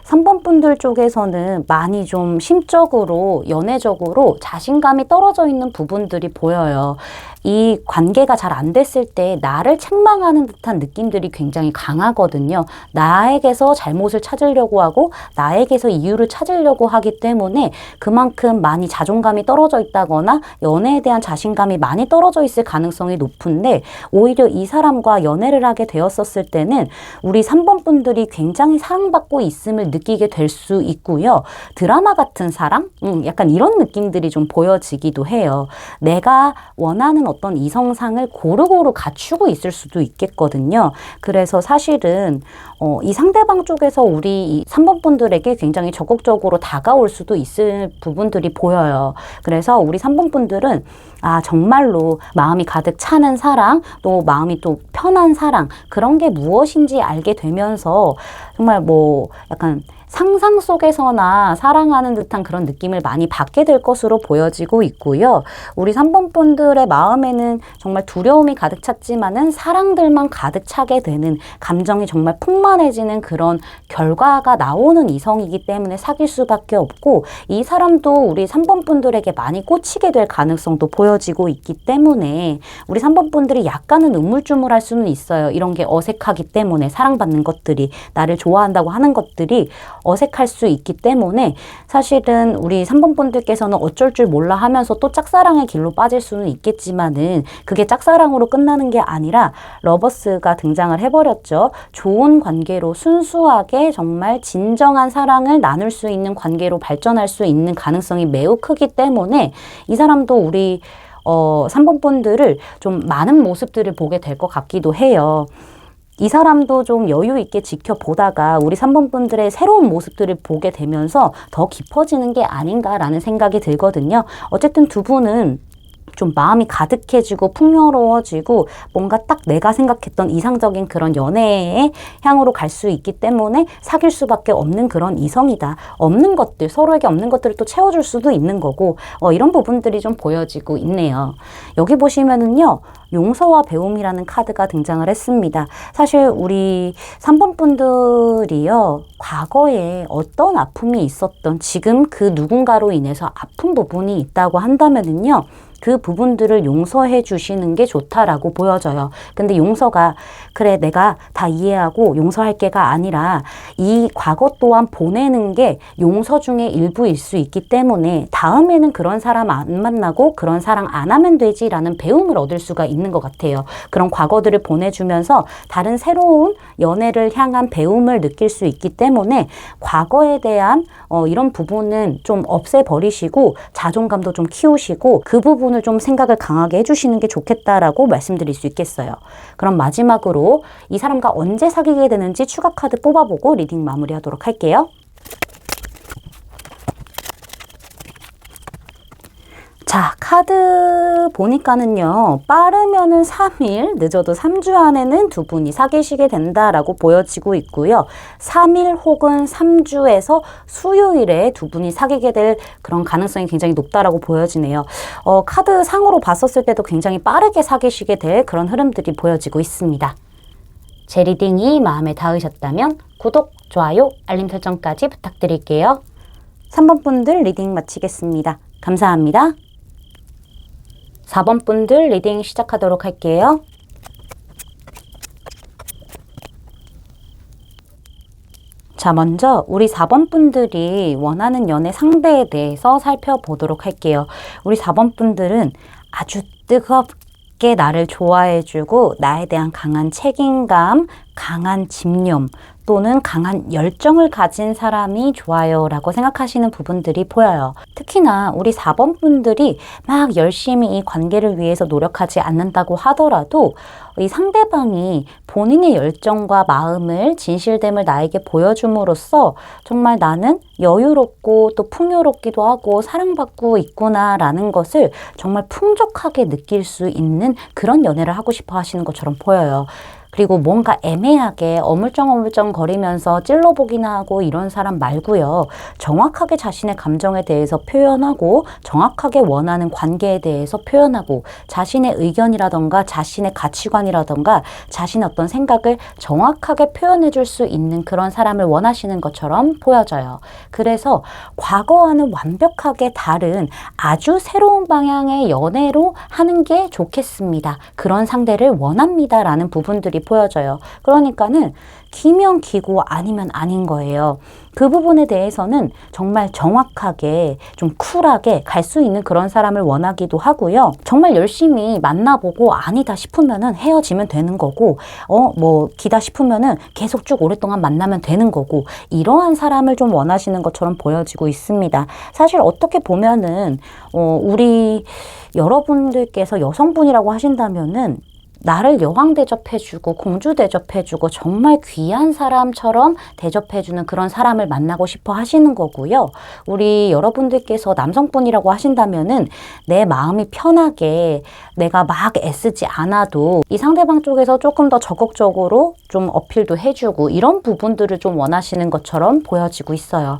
3번 분들 쪽에서는 많이 좀 심적으로, 연애적으로 자신감이 떨어져 있는 부분들이 보여요. 이 관계가 잘 안 됐을 때 나를 책망하는 듯한 느낌들이 굉장히 강하거든요. 나에게서 잘못을 찾으려고 하고 나에게서 이유를 찾으려고 하기 때문에 그만큼 많이 자존감이 떨어져 있다거나 연애에 대한 자신감이 많이 떨어져 있을 가능성이 높은데, 오히려 이 사람과 연애를 하게 되었었을 때는 우리 3번 분들이 굉장히 사랑받고 있음을 느끼게 될 수 있고요. 드라마 같은 사랑? 약간 이런 느낌들이 좀 보여지기도 해요. 내가 원하는 어떤 이성상을 고루고루 갖추고 있을 수도 있겠거든요. 그래서 사실은 이 상대방 쪽에서 우리 이 3번 분들에게 굉장히 적극적으로 다가올 수도 있을 부분들이 보여요. 그래서 우리 3번 분들은 정말로 마음이 가득 차는 사랑, 또 마음이 또 편한 사랑, 그런 게 무엇인지 알게 되면서 정말 약간 상상 속에서나 사랑하는 듯한 그런 느낌을 많이 받게 될 것으로 보여지고 있고요. 우리 3번 분들의 마음에는 정말 두려움이 가득 찼지만은 사랑들만 가득 차게 되는, 감정이 정말 풍만해지는 그런 결과가 나오는 이성이기 때문에 사귈 수밖에 없고, 이 사람도 우리 3번 분들에게 많이 꽂히게 될 가능성도 보여지고 있기 때문에 우리 3번 분들이 약간은 우물쭈물할 수는 있어요. 이런 게 어색하기 때문에, 사랑받는 것들이, 나를 좋아한다고 하는 것들이 어색할 수 있기 때문에 사실은 우리 3번 분들께서는 어쩔 줄 몰라 하면서 또 짝사랑의 길로 빠질 수는 있겠지만은, 그게 짝사랑으로 끝나는 게 아니라 러버스가 등장을 해버렸죠. 좋은 관계로 순수하게 정말 진정한 사랑을 나눌 수 있는 관계로 발전할 수 있는 가능성이 매우 크기 때문에 이 사람도 우리 3번 분들을 좀 많은 모습들을 보게 될 것 같기도 해요. 이 사람도 좀 여유 있게 지켜보다가 우리 3번 분들의 새로운 모습들을 보게 되면서 더 깊어지는 게 아닌가라는 생각이 들거든요. 어쨌든 두 분은 좀 마음이 가득해지고 풍요로워지고 뭔가 딱 내가 생각했던 이상적인 그런 연애의 향으로 갈 수 있기 때문에 사귈 수밖에 없는 그런 이성이다. 없는 것들, 서로에게 없는 것들을 또 채워줄 수도 있는 거고, 이런 부분들이 좀 보여지고 있네요. 여기 보시면은요, 용서와 배움이라는 카드가 등장을 했습니다. 사실 우리 3번 분들이요, 과거에 어떤 아픔이 있었던, 지금 그 누군가로 인해서 아픈 부분이 있다고 한다면은요, 그 부분들을 용서해 주시는 게 좋다라고 보여져요. 근데 용서가 그래 내가 다 이해하고 용서할게가 아니라, 이 과거 또한 보내는 게 용서 중의 일부일 수 있기 때문에 다음에는 그런 사람 안 만나고 그런 사랑 안 하면 되지라는 배움을 얻을 수가 있는 것 같아요. 그런 과거들을 보내주면서 다른 새로운 연애를 향한 배움을 느낄 수 있기 때문에 과거에 대한 이런 부분은 좀 없애버리시고 자존감도 좀 키우시고 그 부분을 좀 생각을 강하게 해주시는 게 좋겠다라고 말씀드릴 수 있겠어요. 그럼 마지막으로 이 사람과 언제 사귀게 되는지 추가 카드 뽑아보고 리딩 마무리하도록 할게요. 자, 카드 보니까는요, 빠르면은 3일, 늦어도 3주 안에는 두 분이 사귀시게 된다라고 보여지고 있고요. 3일 혹은 3주에서 수요일에 두 분이 사귀게 될 그런 가능성이 굉장히 높다라고 보여지네요. 카드 상으로 봤었을 때도 굉장히 빠르게 사귀시게 될 그런 흐름들이 보여지고 있습니다. 제 리딩이 마음에 닿으셨다면 구독, 좋아요, 알림 설정까지 부탁드릴게요. 3번 분들 리딩 마치겠습니다. 감사합니다. 4번 분들 리딩 시작하도록 할게요. 자, 먼저 우리 4번 분들이 원하는 연애 상대에 대해서 살펴보도록 할게요. 우리 4번 분들은 아주 뜨겁게 나를 좋아해주고 나에 대한 강한 책임감, 강한 집념, 또는 강한 열정을 가진 사람이 좋아요 라고 생각하시는 부분들이 보여요. 특히나 우리 4번 분들이 막 열심히 이 관계를 위해서 노력하지 않는다고 하더라도 이 상대방이 본인의 열정과 마음을, 진실됨을 나에게 보여줌으로써 정말 나는 여유롭고 또 풍요롭기도 하고 사랑받고 있구나라는 것을 정말 풍족하게 느낄 수 있는 그런 연애를 하고 싶어 하시는 것처럼 보여요. 그리고 뭔가 애매하게 어물쩡어물쩡 거리면서 찔러보기나 하고 이런 사람 말고요. 정확하게 자신의 감정에 대해서 표현하고 정확하게 원하는 관계에 대해서 표현하고 자신의 의견이라던가 자신의 가치관이라던가 자신의 어떤 생각을 정확하게 표현해 줄 수 있는 그런 사람을 원하시는 것처럼 보여져요. 그래서 과거와는 완벽하게 다른 아주 새로운 방향의 연애로 하는 게 좋겠습니다. 그런 상대를 원합니다. 라는 부분들이 보여져요. 그러니까는 기면 기고 아니면 아닌 거예요. 그 부분에 대해서는 정말 정확하게 좀 쿨하게 갈 수 있는 그런 사람을 원하기도 하고요. 정말 열심히 만나보고 아니다 싶으면은 헤어지면 되는 거고, 뭐 기다 싶으면은 계속 쭉 오랫동안 만나면 되는 거고, 이러한 사람을 좀 원하시는 것처럼 보여지고 있습니다. 사실 어떻게 보면은 우리 여러분들께서 여성분이라고 하신다면은 나를 여왕 대접해주고 공주 대접해주고 정말 귀한 사람처럼 대접해주는 그런 사람을 만나고 싶어 하시는 거고요. 우리 여러분들께서 남성분이라고 하신다면은 내 마음이 편하게 내가 막 애쓰지 않아도 이 상대방 쪽에서 조금 더 적극적으로 좀 어필도 해주고 이런 부분들을 좀 원하시는 것처럼 보여지고 있어요.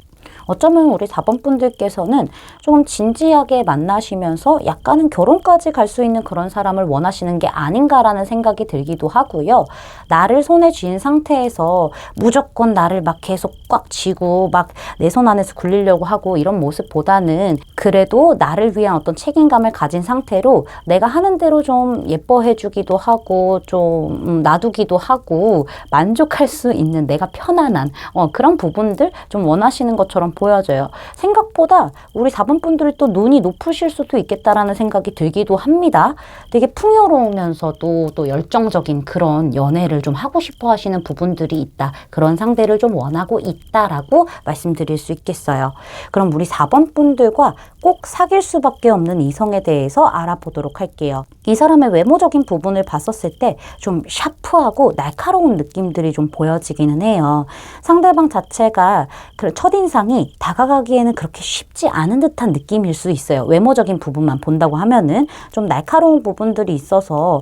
어쩌면 우리 4번 분들께서는 조금 진지하게 만나시면서 약간은 결혼까지 갈 수 있는 그런 사람을 원하시는 게 아닌가라는 생각이 들기도 하고요. 나를 손에 쥔 상태에서 무조건 나를 막 계속 꽉 쥐고 막 내 손 안에서 굴리려고 하고 이런 모습보다는 그래도 나를 위한 어떤 책임감을 가진 상태로 내가 하는 대로 좀 예뻐해 주기도 하고 좀 놔두기도 하고 만족할 수 있는 내가 편안한 그런 부분들 좀 원하시는 것처럼 보여져요. 생각보다 우리 4번 분들이 또 눈이 높으실 수도 있겠다라는 생각이 들기도 합니다. 되게 풍요로우면서도 또 열정적인 그런 연애를 좀 하고 싶어 하시는 부분들이 있다. 그런 상대를 좀 원하고 있다라고 말씀드릴 수 있겠어요. 그럼 우리 4번 분들과 꼭 사귈 수밖에 없는 이성에 대해서 알아보도록 할게요. 이 사람의 외모적인 부분을 봤었을 때 좀 샤프하고 날카로운 느낌들이 좀 보여지기는 해요. 상대방 자체가 그 첫인상이 다가가기에는 그렇게 쉽지 않은 듯한 느낌일 수 있어요. 외모적인 부분만 본다고 하면은 좀 날카로운 부분들이 있어서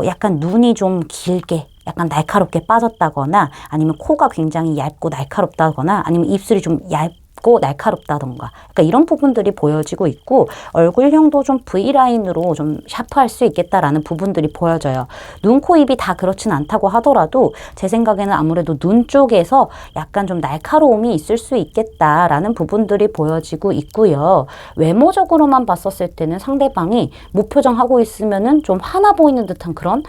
약간 눈이 좀 길게 약간 날카롭게 빠졌다거나 아니면 코가 굉장히 얇고 날카롭다거나 아니면 입술이 좀 얇고 날카롭다던가 그러니까 이런 부분들이 보여지고 있고 얼굴형도 좀 V라인으로 좀 샤프할 수 있겠다라는 부분들이 보여져요. 눈, 코, 입이 다 그렇진 않다고 하더라도 제 생각에는 아무래도 눈 쪽에서 약간 좀 날카로움이 있을 수 있겠다라는 부분들이 보여지고 있고요. 외모적으로만 봤었을 때는 상대방이 무표정하고 있으면은 좀 화나 보이는 듯한 그런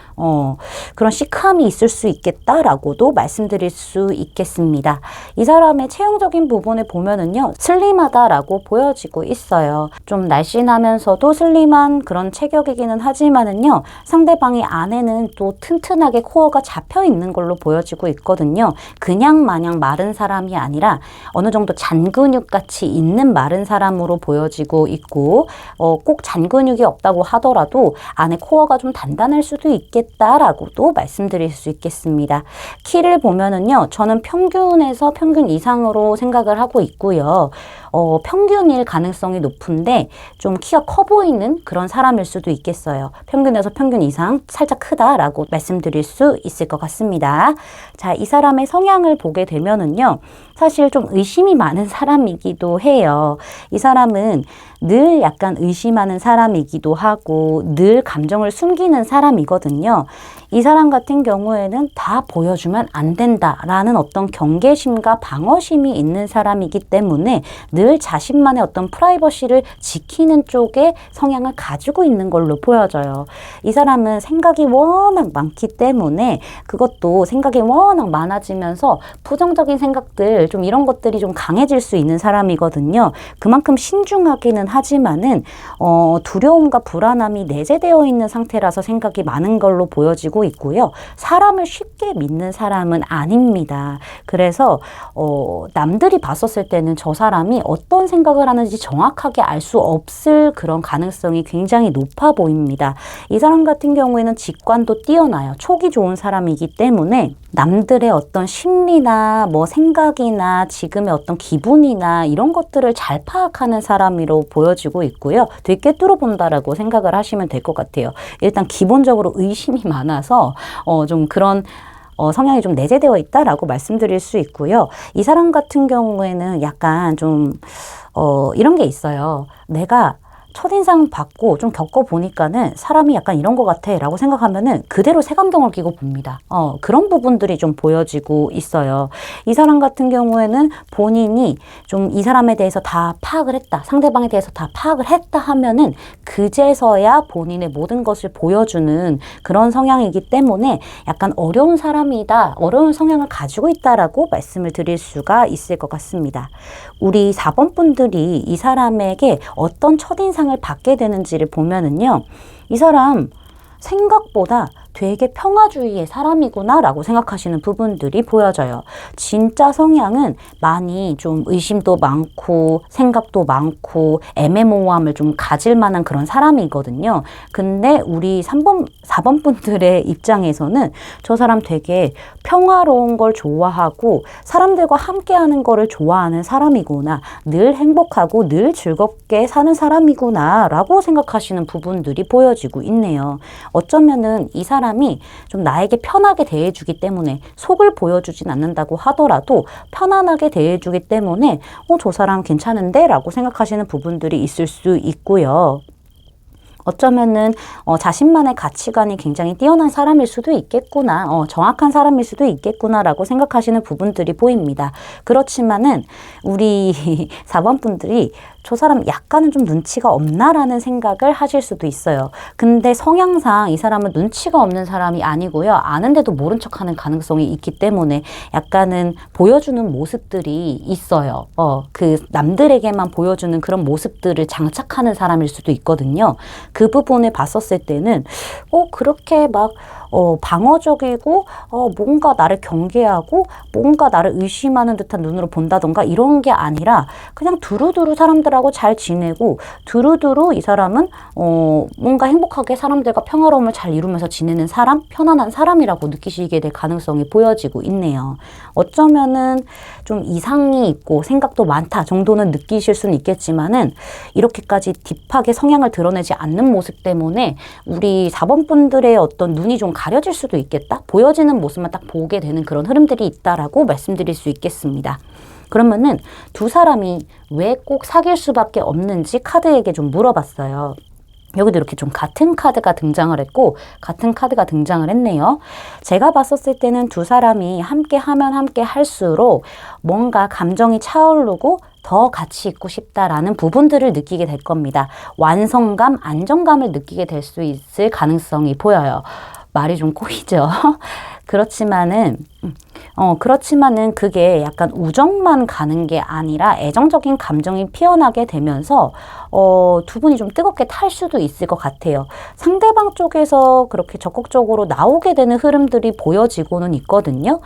시크함이 있을 수 있겠다라고도 말씀드릴 수 있겠습니다. 이 사람의 체형적인 부분을 보면은요, 슬림하다라고 보여지고 있어요. 좀 날씬하면서도 슬림한 그런 체격이기는 하지만은요, 상대방이 안에는 또 튼튼하게 코어가 잡혀 있는 걸로 보여지고 있거든요. 그냥 마냥 마른 사람이 아니라 어느 정도 잔근육 같이 있는 마른 사람으로 보여지고 있고, 꼭 잔근육이 없다고 하더라도 안에 코어가 좀 단단할 수도 있겠다라고도 말씀드릴 수 있겠습니다. 키를 보면은요, 저는 평균에서 평균 이상으로 생각을 하고 있고요. 평균일 가능성이 높은데 좀 키가 커 보이는 그런 사람일 수도 있겠어요. 평균에서 평균 이상 살짝 크다라고 말씀드릴 수 있을 것 같습니다. 자, 이 사람의 성향을 보게 되면은요, 사실 좀 의심이 많은 사람이기도 해요. 이 사람은 늘 약간 의심하는 사람이기도 하고 늘 감정을 숨기는 사람이거든요. 이 사람 같은 경우에는 다 보여주면 안 된다라는 어떤 경계심과 방어심이 있는 사람이기 때문에 늘 자신만의 어떤 프라이버시를 지키는 쪽의 성향을 가지고 있는 걸로 보여져요. 이 사람은 생각이 워낙 많기 때문에 그것도 생각이 워낙 많아지면서 부정적인 생각들 좀 이런 것들이 좀 강해질 수 있는 사람이거든요. 그만큼 신중하기는 하지만은 두려움과 불안함이 내재되어 있는 상태라서 생각이 많은 걸로 보여지고 있고요. 사람을 쉽게 믿는 사람은 아닙니다. 그래서 남들이 봤었을 때는 저 사람이 어떤 생각을 하는지 정확하게 알 수 없을 그런 가능성이 굉장히 높아 보입니다. 이 사람 같은 경우에는 직관도 뛰어나요. 촉이 좋은 사람이기 때문에 남들의 어떤 심리나 뭐 생각이나 지금의 어떤 기분이나 이런 것들을 잘 파악하는 사람으로 보여지고 있고요. 되게 꿰뚫어본다라고 생각을 하시면 될 것 같아요. 일단 기본적으로 의심이 많아서 좀 그런 성향이 좀 내재되어 있다라고 말씀드릴 수 있고요. 이 사람 같은 경우에는 약간 좀 이런 게 있어요. 내가 첫인상 받고 좀 겪어보니까는 사람이 약간 이런 것 같아 라고 생각하면은 그대로 색안경을 끼고 봅니다. 그런 부분들이 좀 보여지고 있어요. 이 사람 같은 경우에는 본인이 좀 이 사람에 대해서 다 파악을 했다, 상대방에 대해서 다 파악을 했다 하면은 그제서야 본인의 모든 것을 보여주는 그런 성향이기 때문에 약간 어려운 사람이다, 어려운 성향을 가지고 있다라고 말씀을 드릴 수가 있을 것 같습니다. 우리 4번 분들이 이 사람에게 어떤 첫인상을 받게 되는지를 보면은요, 이 사람 생각보다 되게 평화주의의 사람이구나 라고 생각하시는 부분들이 보여져요. 진짜 성향은 많이 좀 의심도 많고 생각도 많고 애매모호함을 좀 가질 만한 그런 사람이거든요. 근데 우리 4번 분들의 입장에서는 저 사람 되게 평화로운 걸 좋아하고 사람들과 함께하는 거를 좋아하는 사람이구나, 늘 행복하고 늘 즐겁게 사는 사람이구나 라고 생각하시는 부분들이 보여지고 있네요. 어쩌면은 이 사람이 좀 나에게 편하게 대해주기 때문에, 속을 보여주진 않는다고 하더라도 편안하게 대해주기 때문에 저 사람 괜찮은데? 라고 생각하시는 부분들이 있을 수 있고요. 어쩌면은 자신만의 가치관이 굉장히 뛰어난 사람일 수도 있겠구나, 정확한 사람일 수도 있겠구나라고 생각하시는 부분들이 보입니다. 그렇지만은 우리 4번 분들이 저 사람 약간은 좀 눈치가 없나라는 생각을 하실 수도 있어요. 근데 성향상 이 사람은 눈치가 없는 사람이 아니고요. 아는데도 모른 척하는 가능성이 있기 때문에 약간은 보여주는 모습들이 있어요. 그 남들에게만 보여주는 그런 모습들을 장착하는 사람일 수도 있거든요. 그 부분을 봤었을 때는 그렇게 막 방어적이고 뭔가 나를 경계하고 뭔가 나를 의심하는 듯한 눈으로 본다던가 이런 게 아니라 그냥 두루두루 사람들하고 잘 지내고 두루두루 이 사람은 뭔가 행복하게 사람들과 평화로움을 잘 이루면서 지내는 사람, 편안한 사람이라고 느끼시게 될 가능성이 보여지고 있네요. 어쩌면은 좀 이상이 있고 생각도 많다 정도는 느끼실 수는 있겠지만은 이렇게까지 딥하게 성향을 드러내지 않는 모습 때문에 우리 4번 분들의 어떤 눈이 좀 가려질 수도 있겠다? 보여지는 모습만 딱 보게 되는 그런 흐름들이 있다라고 말씀드릴 수 있겠습니다. 그러면은 두 사람이 왜 꼭 사귈 수밖에 없는지 카드에게 좀 물어봤어요. 여기도 이렇게 좀 같은 카드가 등장을 했고 같은 카드가 등장을 했네요. 제가 봤었을 때는 두 사람이 함께 하면 함께 할수록 뭔가 감정이 차오르고 더 같이 있고 싶다라는 부분들을 느끼게 될 겁니다. 완성감, 안정감을 느끼게 될 수 있을 가능성이 보여요. 말이 좀 꼬이죠. 그렇지만은 그게 약간 우정만 가는 게 아니라 애정적인 감정이 피어나게 되면서 두 분이 좀 뜨겁게 탈 수도 있을 것 같아요. 상대방 쪽에서 그렇게 적극적으로 나오게 되는 흐름들이 보여지고는 있거든요.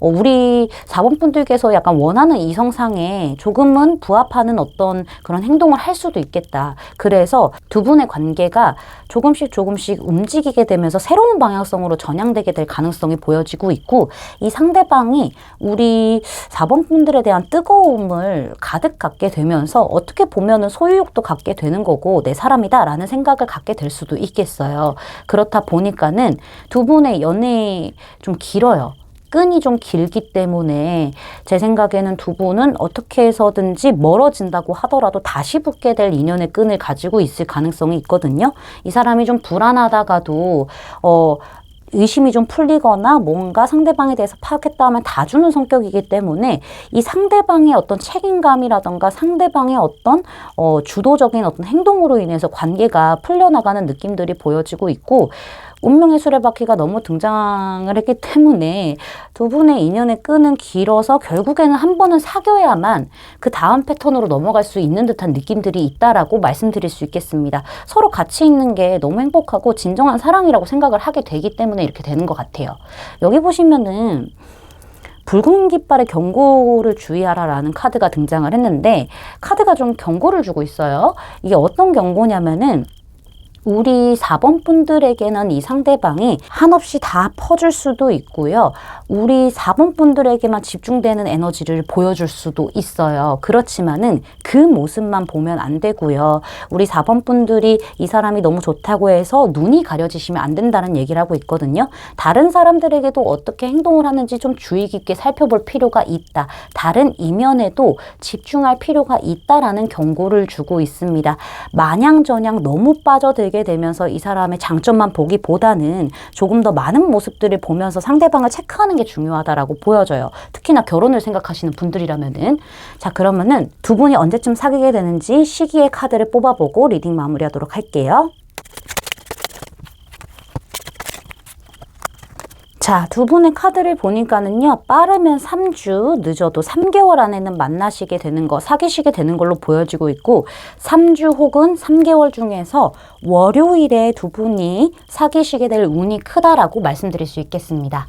우리 4번 분들께서 약간 원하는 이성상에 조금은 부합하는 어떤 그런 행동을 할 수도 있겠다. 그래서 두 분의 관계가 조금씩 움직이게 되면서 새로운 방향성으로 전향되게 될 가능성이 보여지고 있고, 이 상대방이 우리 4번 분들에 대한 뜨거움을 가득 갖게 되면서 어떻게 보면은 소유욕도 갖게 되는 거고 내 사람이다 라는 생각을 갖게 될 수도 있겠어요. 그렇다 보니까는 두 분의 연애 좀 길어요. 끈이 좀 길기 때문에 제 생각에는 두 분은 어떻게 해서든지 멀어진다고 하더라도 다시 붙게 될 인연의 끈을 가지고 있을 가능성이 있거든요. 이 사람이 좀 불안하다가도 의심이 좀 풀리거나 뭔가 상대방에 대해서 파악했다 하면 다 주는 성격이기 때문에 이 상대방의 어떤 책임감이라던가 상대방의 어떤 주도적인 어떤 행동으로 인해서 관계가 풀려나가는 느낌들이 보여지고 있고, 운명의 수레바퀴가 너무 등장을 했기 때문에 두 분의 인연의 끈은 길어서 결국에는 한 번은 사귀어야만 그 다음 패턴으로 넘어갈 수 있는 듯한 느낌들이 있다라고 말씀드릴 수 있겠습니다. 서로 같이 있는 게 너무 행복하고 진정한 사랑이라고 생각을 하게 되기 때문에 이렇게 되는 것 같아요. 여기 보시면은 붉은 깃발의 경고를 주의하라라는 카드가 등장을 했는데 카드가 좀 경고를 주고 있어요. 이게 어떤 경고냐면은 우리 4번 분들에게는 이 상대방이 한없이 다 퍼줄 수도 있고요. 우리 4번 분들에게만 집중되는 에너지를 보여줄 수도 있어요. 그렇지만은 그 모습만 보면 안 되고요. 우리 4번 분들이 이 사람이 너무 좋다고 해서 눈이 가려지시면 안 된다는 얘기를 하고 있거든요. 다른 사람들에게도 어떻게 행동을 하는지 좀 주의 깊게 살펴볼 필요가 있다. 다른 이면에도 집중할 필요가 있다라는 경고를 주고 있습니다. 마냥저냥 너무 빠져들게 되면서 이 사람의 장점만 보기보다는 조금 더 많은 모습들을 보면서 상대방을 체크하는 게 중요하다라고 보여져요. 특히나 결혼을 생각하시는 분들이라면은. 자, 그러면은 두 분이 언제쯤 사귀게 되는지 시기의 카드를 뽑아보고 리딩 마무리하도록 할게요. 자, 두 분의 카드를 보니까는요, 빠르면 3주, 늦어도 3개월 안에는 만나시게 되는 거, 사귀시게 되는 걸로 보여지고 있고, 3주 혹은 3개월 중에서 월요일에 두 분이 사귀시게 될 운이 크다라고 말씀드릴 수 있겠습니다.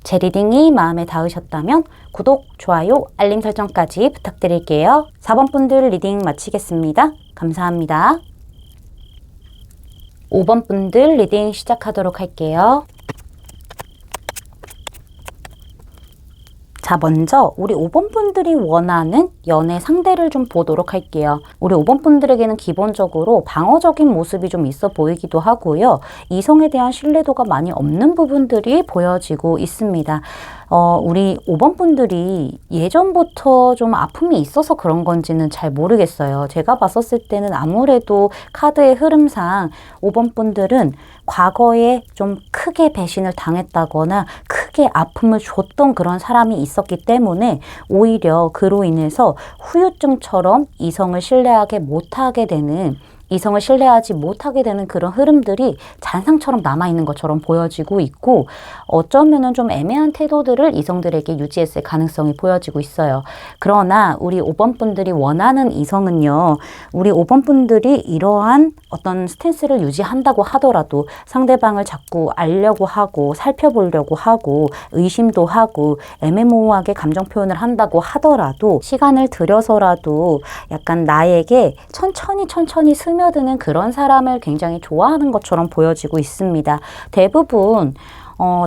제 리딩이 마음에 닿으셨다면 구독, 좋아요, 알림 설정까지 부탁드릴게요. 4번 분들 리딩 마치겠습니다. 감사합니다. 5번 분들 리딩 시작하도록 할게요. 자, 먼저 우리 5번 분들이 원하는 연애 상대를 좀 보도록 할게요. 우리 5번 분들에게는 기본적으로 방어적인 모습이 좀 있어 보이기도 하고요. 이성에 대한 신뢰도가 많이 없는 부분들이 보여지고 있습니다. 우리 5번 분들이 예전부터 좀 아픔이 있어서 그런 건지는 잘 모르겠어요. 제가 봤었을 때는 아무래도 카드의 흐름상 5번 분들은 과거에 좀 크게 배신을 당했다거나 크게 아픔을 줬던 그런 사람이 있었기 때문에 오히려 그로 인해서 후유증처럼 이성을 신뢰하지 못하게 되는 그런 흐름들이 잔상처럼 남아있는 것처럼 보여지고 있고 어쩌면은 좀 애매한 태도들을 이성들에게 유지했을 가능성이 보여지고 있어요. 그러나 우리 5번 분들이 원하는 이성은요. 우리 5번 분들이 이러한 어떤 스탠스를 유지한다고 하더라도 상대방을 자꾸 알려고 하고 살펴보려고 하고 의심도 하고 애매모호하게 감정 표현을 한다고 하더라도 시간을 들여서라도 약간 나에게 천천히 스며드는 그런 사람을 굉장히 좋아하는 것처럼 보여지고 있습니다. 대부분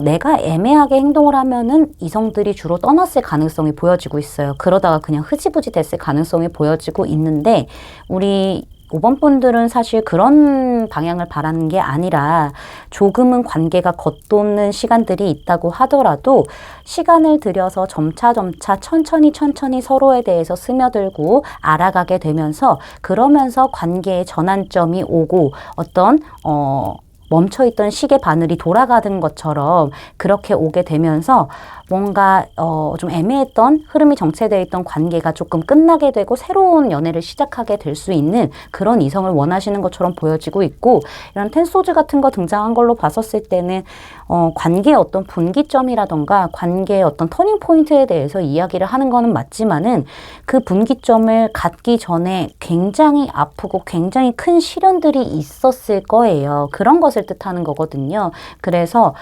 내가 애매하게 행동을 하면은 이성들이 주로 떠났을 가능성이 보여지고 있어요. 그러다가 그냥 흐지부지 됐을 가능성이 보여지고 있는데 우리 5번 분들은 사실 그런 방향을 바라는 게 아니라 조금은 관계가 겉도는 시간들이 있다고 하더라도 시간을 들여서 점차 천천히 서로에 대해서 스며들고 알아가게 되면서 그러면서 관계의 전환점이 오고 어떤 멈춰있던 시계 바늘이 돌아가는 것처럼 그렇게 오게 되면서 뭔가 좀 애매했던 흐름이 정체되어 있던 관계가 조금 끝나게 되고 새로운 연애를 시작하게 될 수 있는 그런 이성을 원하시는 것처럼 보여지고 있고 이런 텐소즈 같은 거 등장한 걸로 봤었을 때는 관계의 어떤 분기점이라던가 관계의 어떤 터닝 포인트에 대해서 이야기를 하는 거는 맞지만은 그 분기점을 갖기 전에 굉장히 아프고 굉장히 큰 시련들이 있었을 거예요. 그런 것을 뜻하는 거거든요. 그래서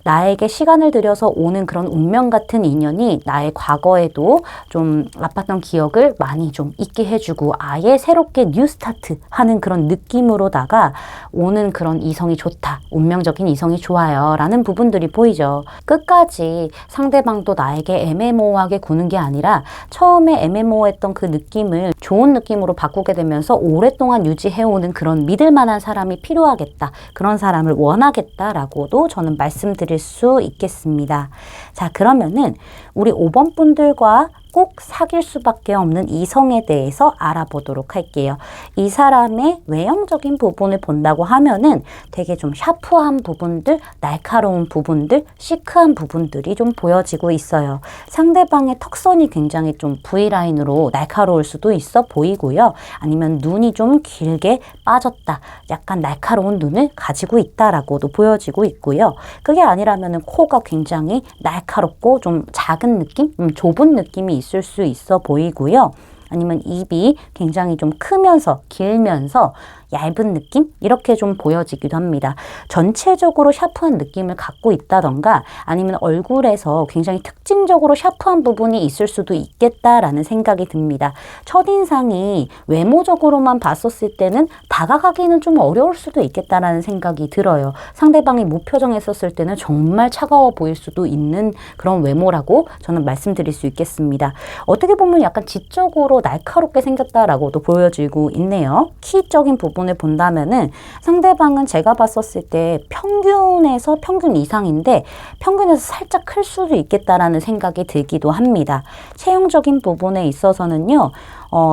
나에게 시간을 들여서 오는 그런 운명 같은 인연이 나의 과거에도 좀 아팠던 기억을 많이 좀 잊게 해주고 아예 새롭게 뉴 스타트 하는 그런 느낌으로다가 오는 그런 이성이 좋다. 운명적인 이성이 좋아요. 라는 부분들이 보이죠. 끝까지 상대방도 나에게 애매모호하게 구는 게 아니라 처음에 애매모호했던 그 느낌을 좋은 느낌으로 바꾸게 되면서 오랫동안 유지해오는 그런 믿을 만한 사람이 필요하겠다. 그런 사람을 원하겠다라고도 저는 말씀드릴 수 있겠습니다. 자, 그러면은 우리 5번 분들과 꼭 사귈 수밖에 없는 이성에 대해서 알아보도록 할게요. 이 사람의 외형적인 부분을 본다고 하면은 되게 좀 샤프한 부분들, 날카로운 부분들, 시크한 부분들이 좀 보여지고 있어요. 상대방의 턱선이 굉장히 좀 V라인으로 날카로울 수도 있어 보이고요. 아니면 눈이 좀 길게 빠졌다. 약간 날카로운 눈을 가지고 있다라고도 보여지고 있고요. 그게 아니라면은 코가 굉장히 날카롭고 좀 작은 느낌? 좁은 느낌이 있을 수 있어 보이고요. 아니면 입이 굉장히 좀 크면서 길면서 얇은 느낌? 이렇게 좀 보여지기도 합니다. 전체적으로 샤프한 느낌을 갖고 있다던가 아니면 얼굴에서 굉장히 특징적으로 샤프한 부분이 있을 수도 있겠다라는 생각이 듭니다. 첫인상이 외모적으로만 봤었을 때는 다가가기는 좀 어려울 수도 있겠다라는 생각이 들어요. 상대방이 무표정에 썼을 때는 정말 차가워 보일 수도 있는 그런 외모라고 저는 말씀드릴 수 있겠습니다. 어떻게 보면 약간 지적으로 날카롭게 생겼다라고도 보여지고 있네요. 키적인 부분을 본다면은 상대방은 제가 봤었을 때 평균에서 평균 이상인데 평균에서 살짝 클 수도 있겠다라는 생각이 들기도 합니다. 체형적인 부분에 있어서는요.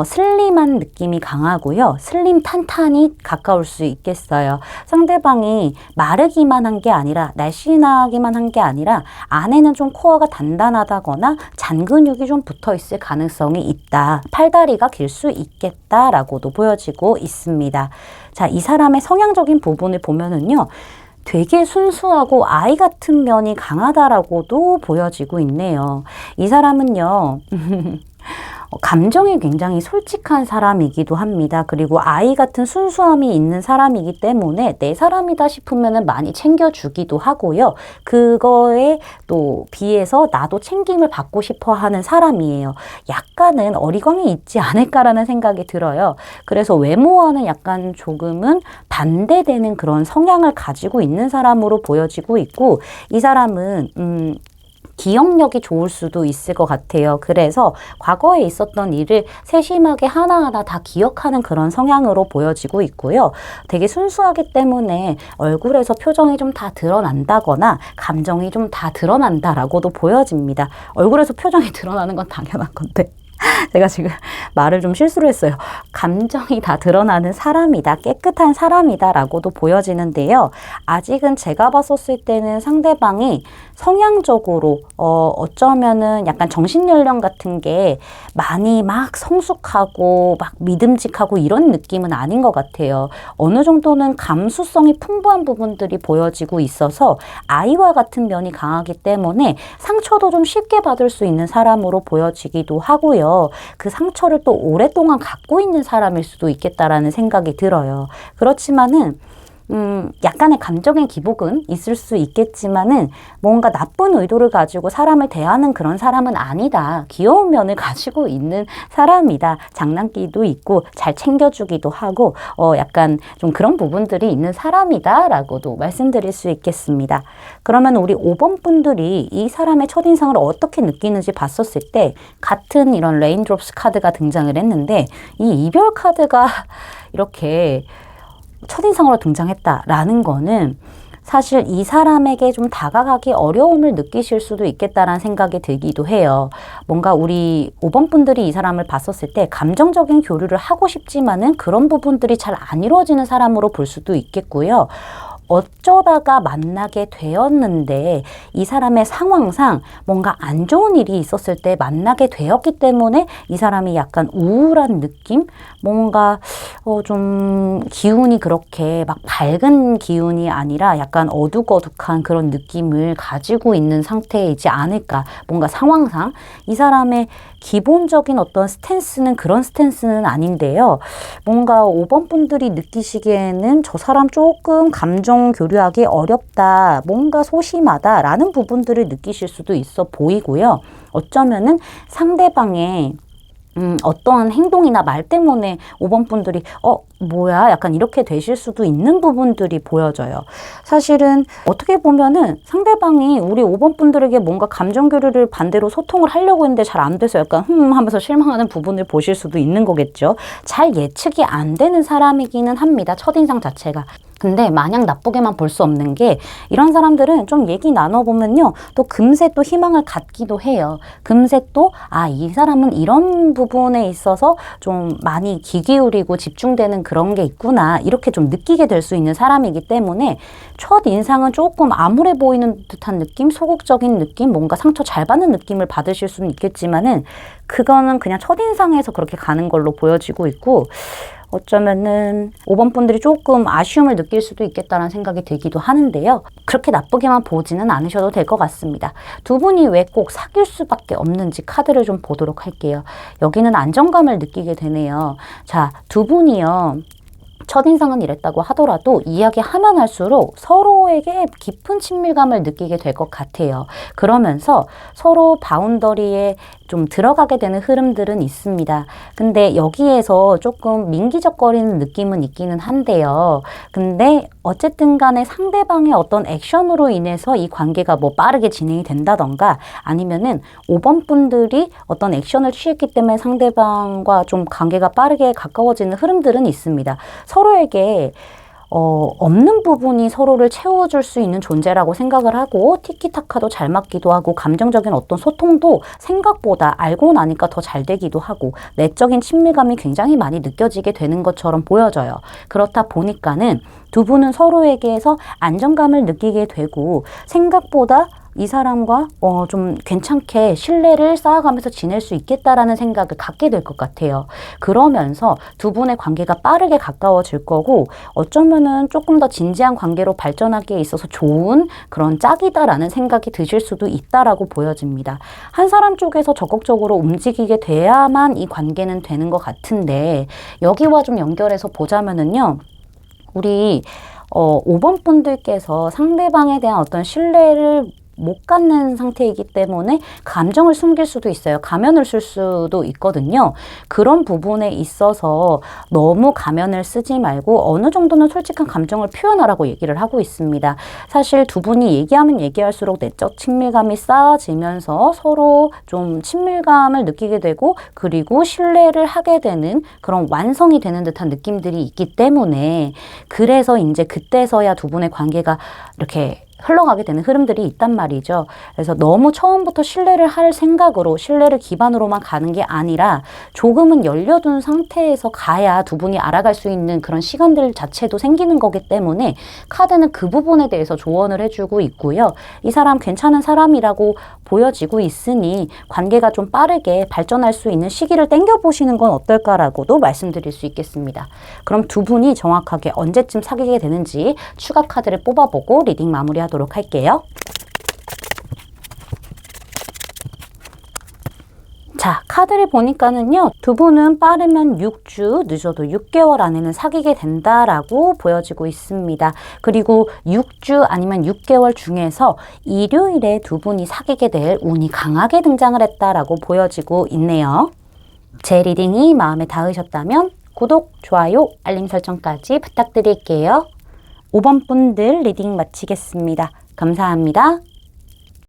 슬림한 느낌이 강하고요. 슬림 탄탄이 가까울 수 있겠어요. 상대방이 마르기만 한 게 아니라 날씬하기만 한 게 아니라 안에는 좀 코어가 단단하다거나 잔 근육이 좀 붙어 있을 가능성이 있다. 팔다리가 길 수 있겠다라고도 보여지고 있습니다. 자, 이 사람의 성향적인 부분을 보면은요. 되게 순수하고 아이 같은 면이 강하다라고도 보여지고 있네요. 이 사람은요. 감정이 굉장히 솔직한 사람이기도 합니다. 그리고 아이 같은 순수함이 있는 사람이기 때문에 내 사람이다 싶으면 많이 챙겨주기도 하고요. 그거에 또 비해서 나도 챙김을 받고 싶어 하는 사람이에요. 약간은 어리광이 있지 않을까라는 생각이 들어요. 그래서 외모와는 약간 조금은 반대되는 그런 성향을 가지고 있는 사람으로 보여지고 있고 이 사람은 기억력이 좋을 수도 있을 것 같아요. 그래서 과거에 있었던 일을 세심하게 하나하나 다 기억하는 그런 성향으로 보여지고 있고요. 되게 순수하기 때문에 얼굴에서 표정이 좀 다 드러난다거나 감정이 좀 다 드러난다라고도 보여집니다. 얼굴에서 표정이 드러나는 건 당연한 건데. 제가 지금 말을 좀 실수를 했어요. 감정이 다 드러나는 사람이다. 깨끗한 사람이다 라고도 보여지는데요. 아직은 제가 봤었을 때는 상대방이 성향적으로 어쩌면은 약간 정신연령 같은 게 많이 막 성숙하고 막 믿음직하고 이런 느낌은 아닌 것 같아요. 어느 정도는 감수성이 풍부한 부분들이 보여지고 있어서 아이와 같은 면이 강하기 때문에 상처도 좀 쉽게 받을 수 있는 사람으로 보여지기도 하고요. 그 상처를 또 오랫동안 갖고 있는 사람일 수도 있겠다라는 생각이 들어요. 그렇지만은 약간의 감정의 기복은 있을 수 있겠지만은 뭔가 나쁜 의도를 가지고 사람을 대하는 그런 사람은 아니다. 귀여운 면을 가지고 있는 사람이다. 장난기도 있고 잘 챙겨주기도 하고 약간 좀 그런 부분들이 있는 사람이다 라고도 말씀드릴 수 있겠습니다. 그러면 우리 5번 분들이 이 사람의 첫인상을 어떻게 느끼는지 봤었을 때 같은 이런 레인드롭스 카드가 등장을 했는데 이 이별 카드가 이렇게 첫인상으로 등장했다라는 거는 사실 이 사람에게 좀 다가가기 어려움을 느끼실 수도 있겠다라는 생각이 들기도 해요. 뭔가 우리 5번 분들이 이 사람을 봤었을 때 감정적인 교류를 하고 싶지만은 그런 부분들이 잘 안 이루어지는 사람으로 볼 수도 있겠고요. 어쩌다가 만나게 되었는데 이 사람의 상황상 뭔가 안 좋은 일이 있었을 때 만나게 되었기 때문에 이 사람이 약간 우울한 느낌? 뭔가 좀 기운이 그렇게 막 밝은 기운이 아니라 약간 어둑어둑한 그런 느낌을 가지고 있는 상태이지 않을까. 뭔가 상황상 이 사람의 기본적인 어떤 스탠스는 그런 스탠스는 아닌데요. 뭔가 5번 분들이 느끼시기에는 저 사람 조금 감정 교류하기 어렵다, 뭔가 소심하다 라는 부분들을 느끼실 수도 있어 보이고요. 어쩌면은 상대방의 어떠한 행동이나 말 때문에 5번 분들이 뭐야? 약간 이렇게 되실 수도 있는 부분들이 보여져요. 사실은 어떻게 보면은 상대방이 우리 5번 분들에게 뭔가 감정 교류를 반대로 소통을 하려고 했는데 잘 안 돼서 약간 하면서 실망하는 부분을 보실 수도 있는 거겠죠. 잘 예측이 안 되는 사람이기는 합니다. 첫인상 자체가. 근데 마냥 나쁘게만 볼 수 없는 게 이런 사람들은 좀 얘기 나눠보면요. 또 금세 또 희망을 갖기도 해요. 금세 또 이 사람은 이런 부분에 있어서 좀 많이 귀 기울이고 집중되는 그런 게 있구나. 이렇게 좀 느끼게 될 수 있는 사람이기 때문에 첫인상은 조금 암울해 보이는 듯한 느낌, 소극적인 느낌, 뭔가 상처 잘 받는 느낌을 받으실 수는 있겠지만은 그거는 그냥 첫인상에서 그렇게 가는 걸로 보여지고 있고 어쩌면은 5번 분들이 조금 아쉬움을 느낄 수도 있겠다는 생각이 들기도 하는데요. 그렇게 나쁘게만 보지는 않으셔도 될 것 같습니다. 두 분이 왜 꼭 사귈 수밖에 없는지 카드를 좀 보도록 할게요. 여기는 안정감을 느끼게 되네요. 자, 두 분이요. 첫인상은 이랬다고 하더라도 이야기하면 할수록 서로에게 깊은 친밀감을 느끼게 될 것 같아요. 그러면서 서로 바운더리에 좀 들어가게 되는 흐름들은 있습니다. 근데 여기에서 조금 민기적거리는 느낌은 있기는 한데요. 근데 어쨌든 간에 상대방의 어떤 액션으로 인해서 이 관계가 뭐 빠르게 진행이 된다던가 아니면은 5번 분들이 어떤 액션을 취했기 때문에 상대방과 좀 관계가 빠르게 가까워지는 흐름들은 있습니다. 서로에게 없는 부분이 서로를 채워줄 수 있는 존재라고 생각을 하고 티키타카도 잘 맞기도 하고 감정적인 어떤 소통도 생각보다 알고 나니까 더 잘 되기도 하고 내적인 친밀감이 굉장히 많이 느껴지게 되는 것처럼 보여져요. 그렇다 보니까는 두 분은 서로에게서 안정감을 느끼게 되고 생각보다 이 사람과 좀 괜찮게 신뢰를 쌓아가면서 지낼 수 있겠다라는 생각을 갖게 될 것 같아요. 그러면서 두 분의 관계가 빠르게 가까워질 거고 어쩌면은 조금 더 진지한 관계로 발전하기에 있어서 좋은 그런 짝이다라는 생각이 드실 수도 있다라고 보여집니다. 한 사람 쪽에서 적극적으로 움직이게 돼야만 이 관계는 되는 것 같은데 여기와 좀 연결해서 보자면은요. 우리 5번 분들께서 상대방에 대한 어떤 신뢰를 못 갖는 상태이기 때문에 감정을 숨길 수도 있어요. 가면을 쓸 수도 있거든요. 그런 부분에 있어서 너무 가면을 쓰지 말고 어느 정도는 솔직한 감정을 표현하라고 얘기를 하고 있습니다. 사실 두 분이 얘기하면 얘기할수록 내적 친밀감이 쌓아지면서 서로 좀 친밀감을 느끼게 되고 그리고 신뢰를 하게 되는 그런 완성이 되는 듯한 느낌들이 있기 때문에 그래서 이제 그때서야 두 분의 관계가 이렇게 흘러가게 되는 흐름들이 있단 말이죠. 그래서 너무 처음부터 신뢰를 할 생각으로 신뢰를 기반으로만 가는 게 아니라 조금은 열려둔 상태에서 가야 두 분이 알아갈 수 있는 그런 시간들 자체도 생기는 거기 때문에 카드는 그 부분에 대해서 조언을 해주고 있고요. 이 사람 괜찮은 사람이라고 보여지고 있으니 관계가 좀 빠르게 발전할 수 있는 시기를 땡겨보시는 건 어떨까라고도 말씀드릴 수 있겠습니다. 그럼 두 분이 정확하게 언제쯤 사귀게 되는지 추가 카드를 뽑아보고 리딩 마무리하도록 할게요. 자, 카드를 보니까는요, 두 분은 빠르면 6주, 늦어도 6개월 안에는 사귀게 된다라고 보여지고 있습니다. 그리고 6주 아니면 6개월 중에서 일요일에 두 분이 사귀게 될 운이 강하게 등장을 했다라고 보여지고 있네요. 제 리딩이 마음에 닿으셨다면 구독, 좋아요, 알림 설정까지 부탁드릴게요. 5번 분들 리딩 마치겠습니다. 감사합니다.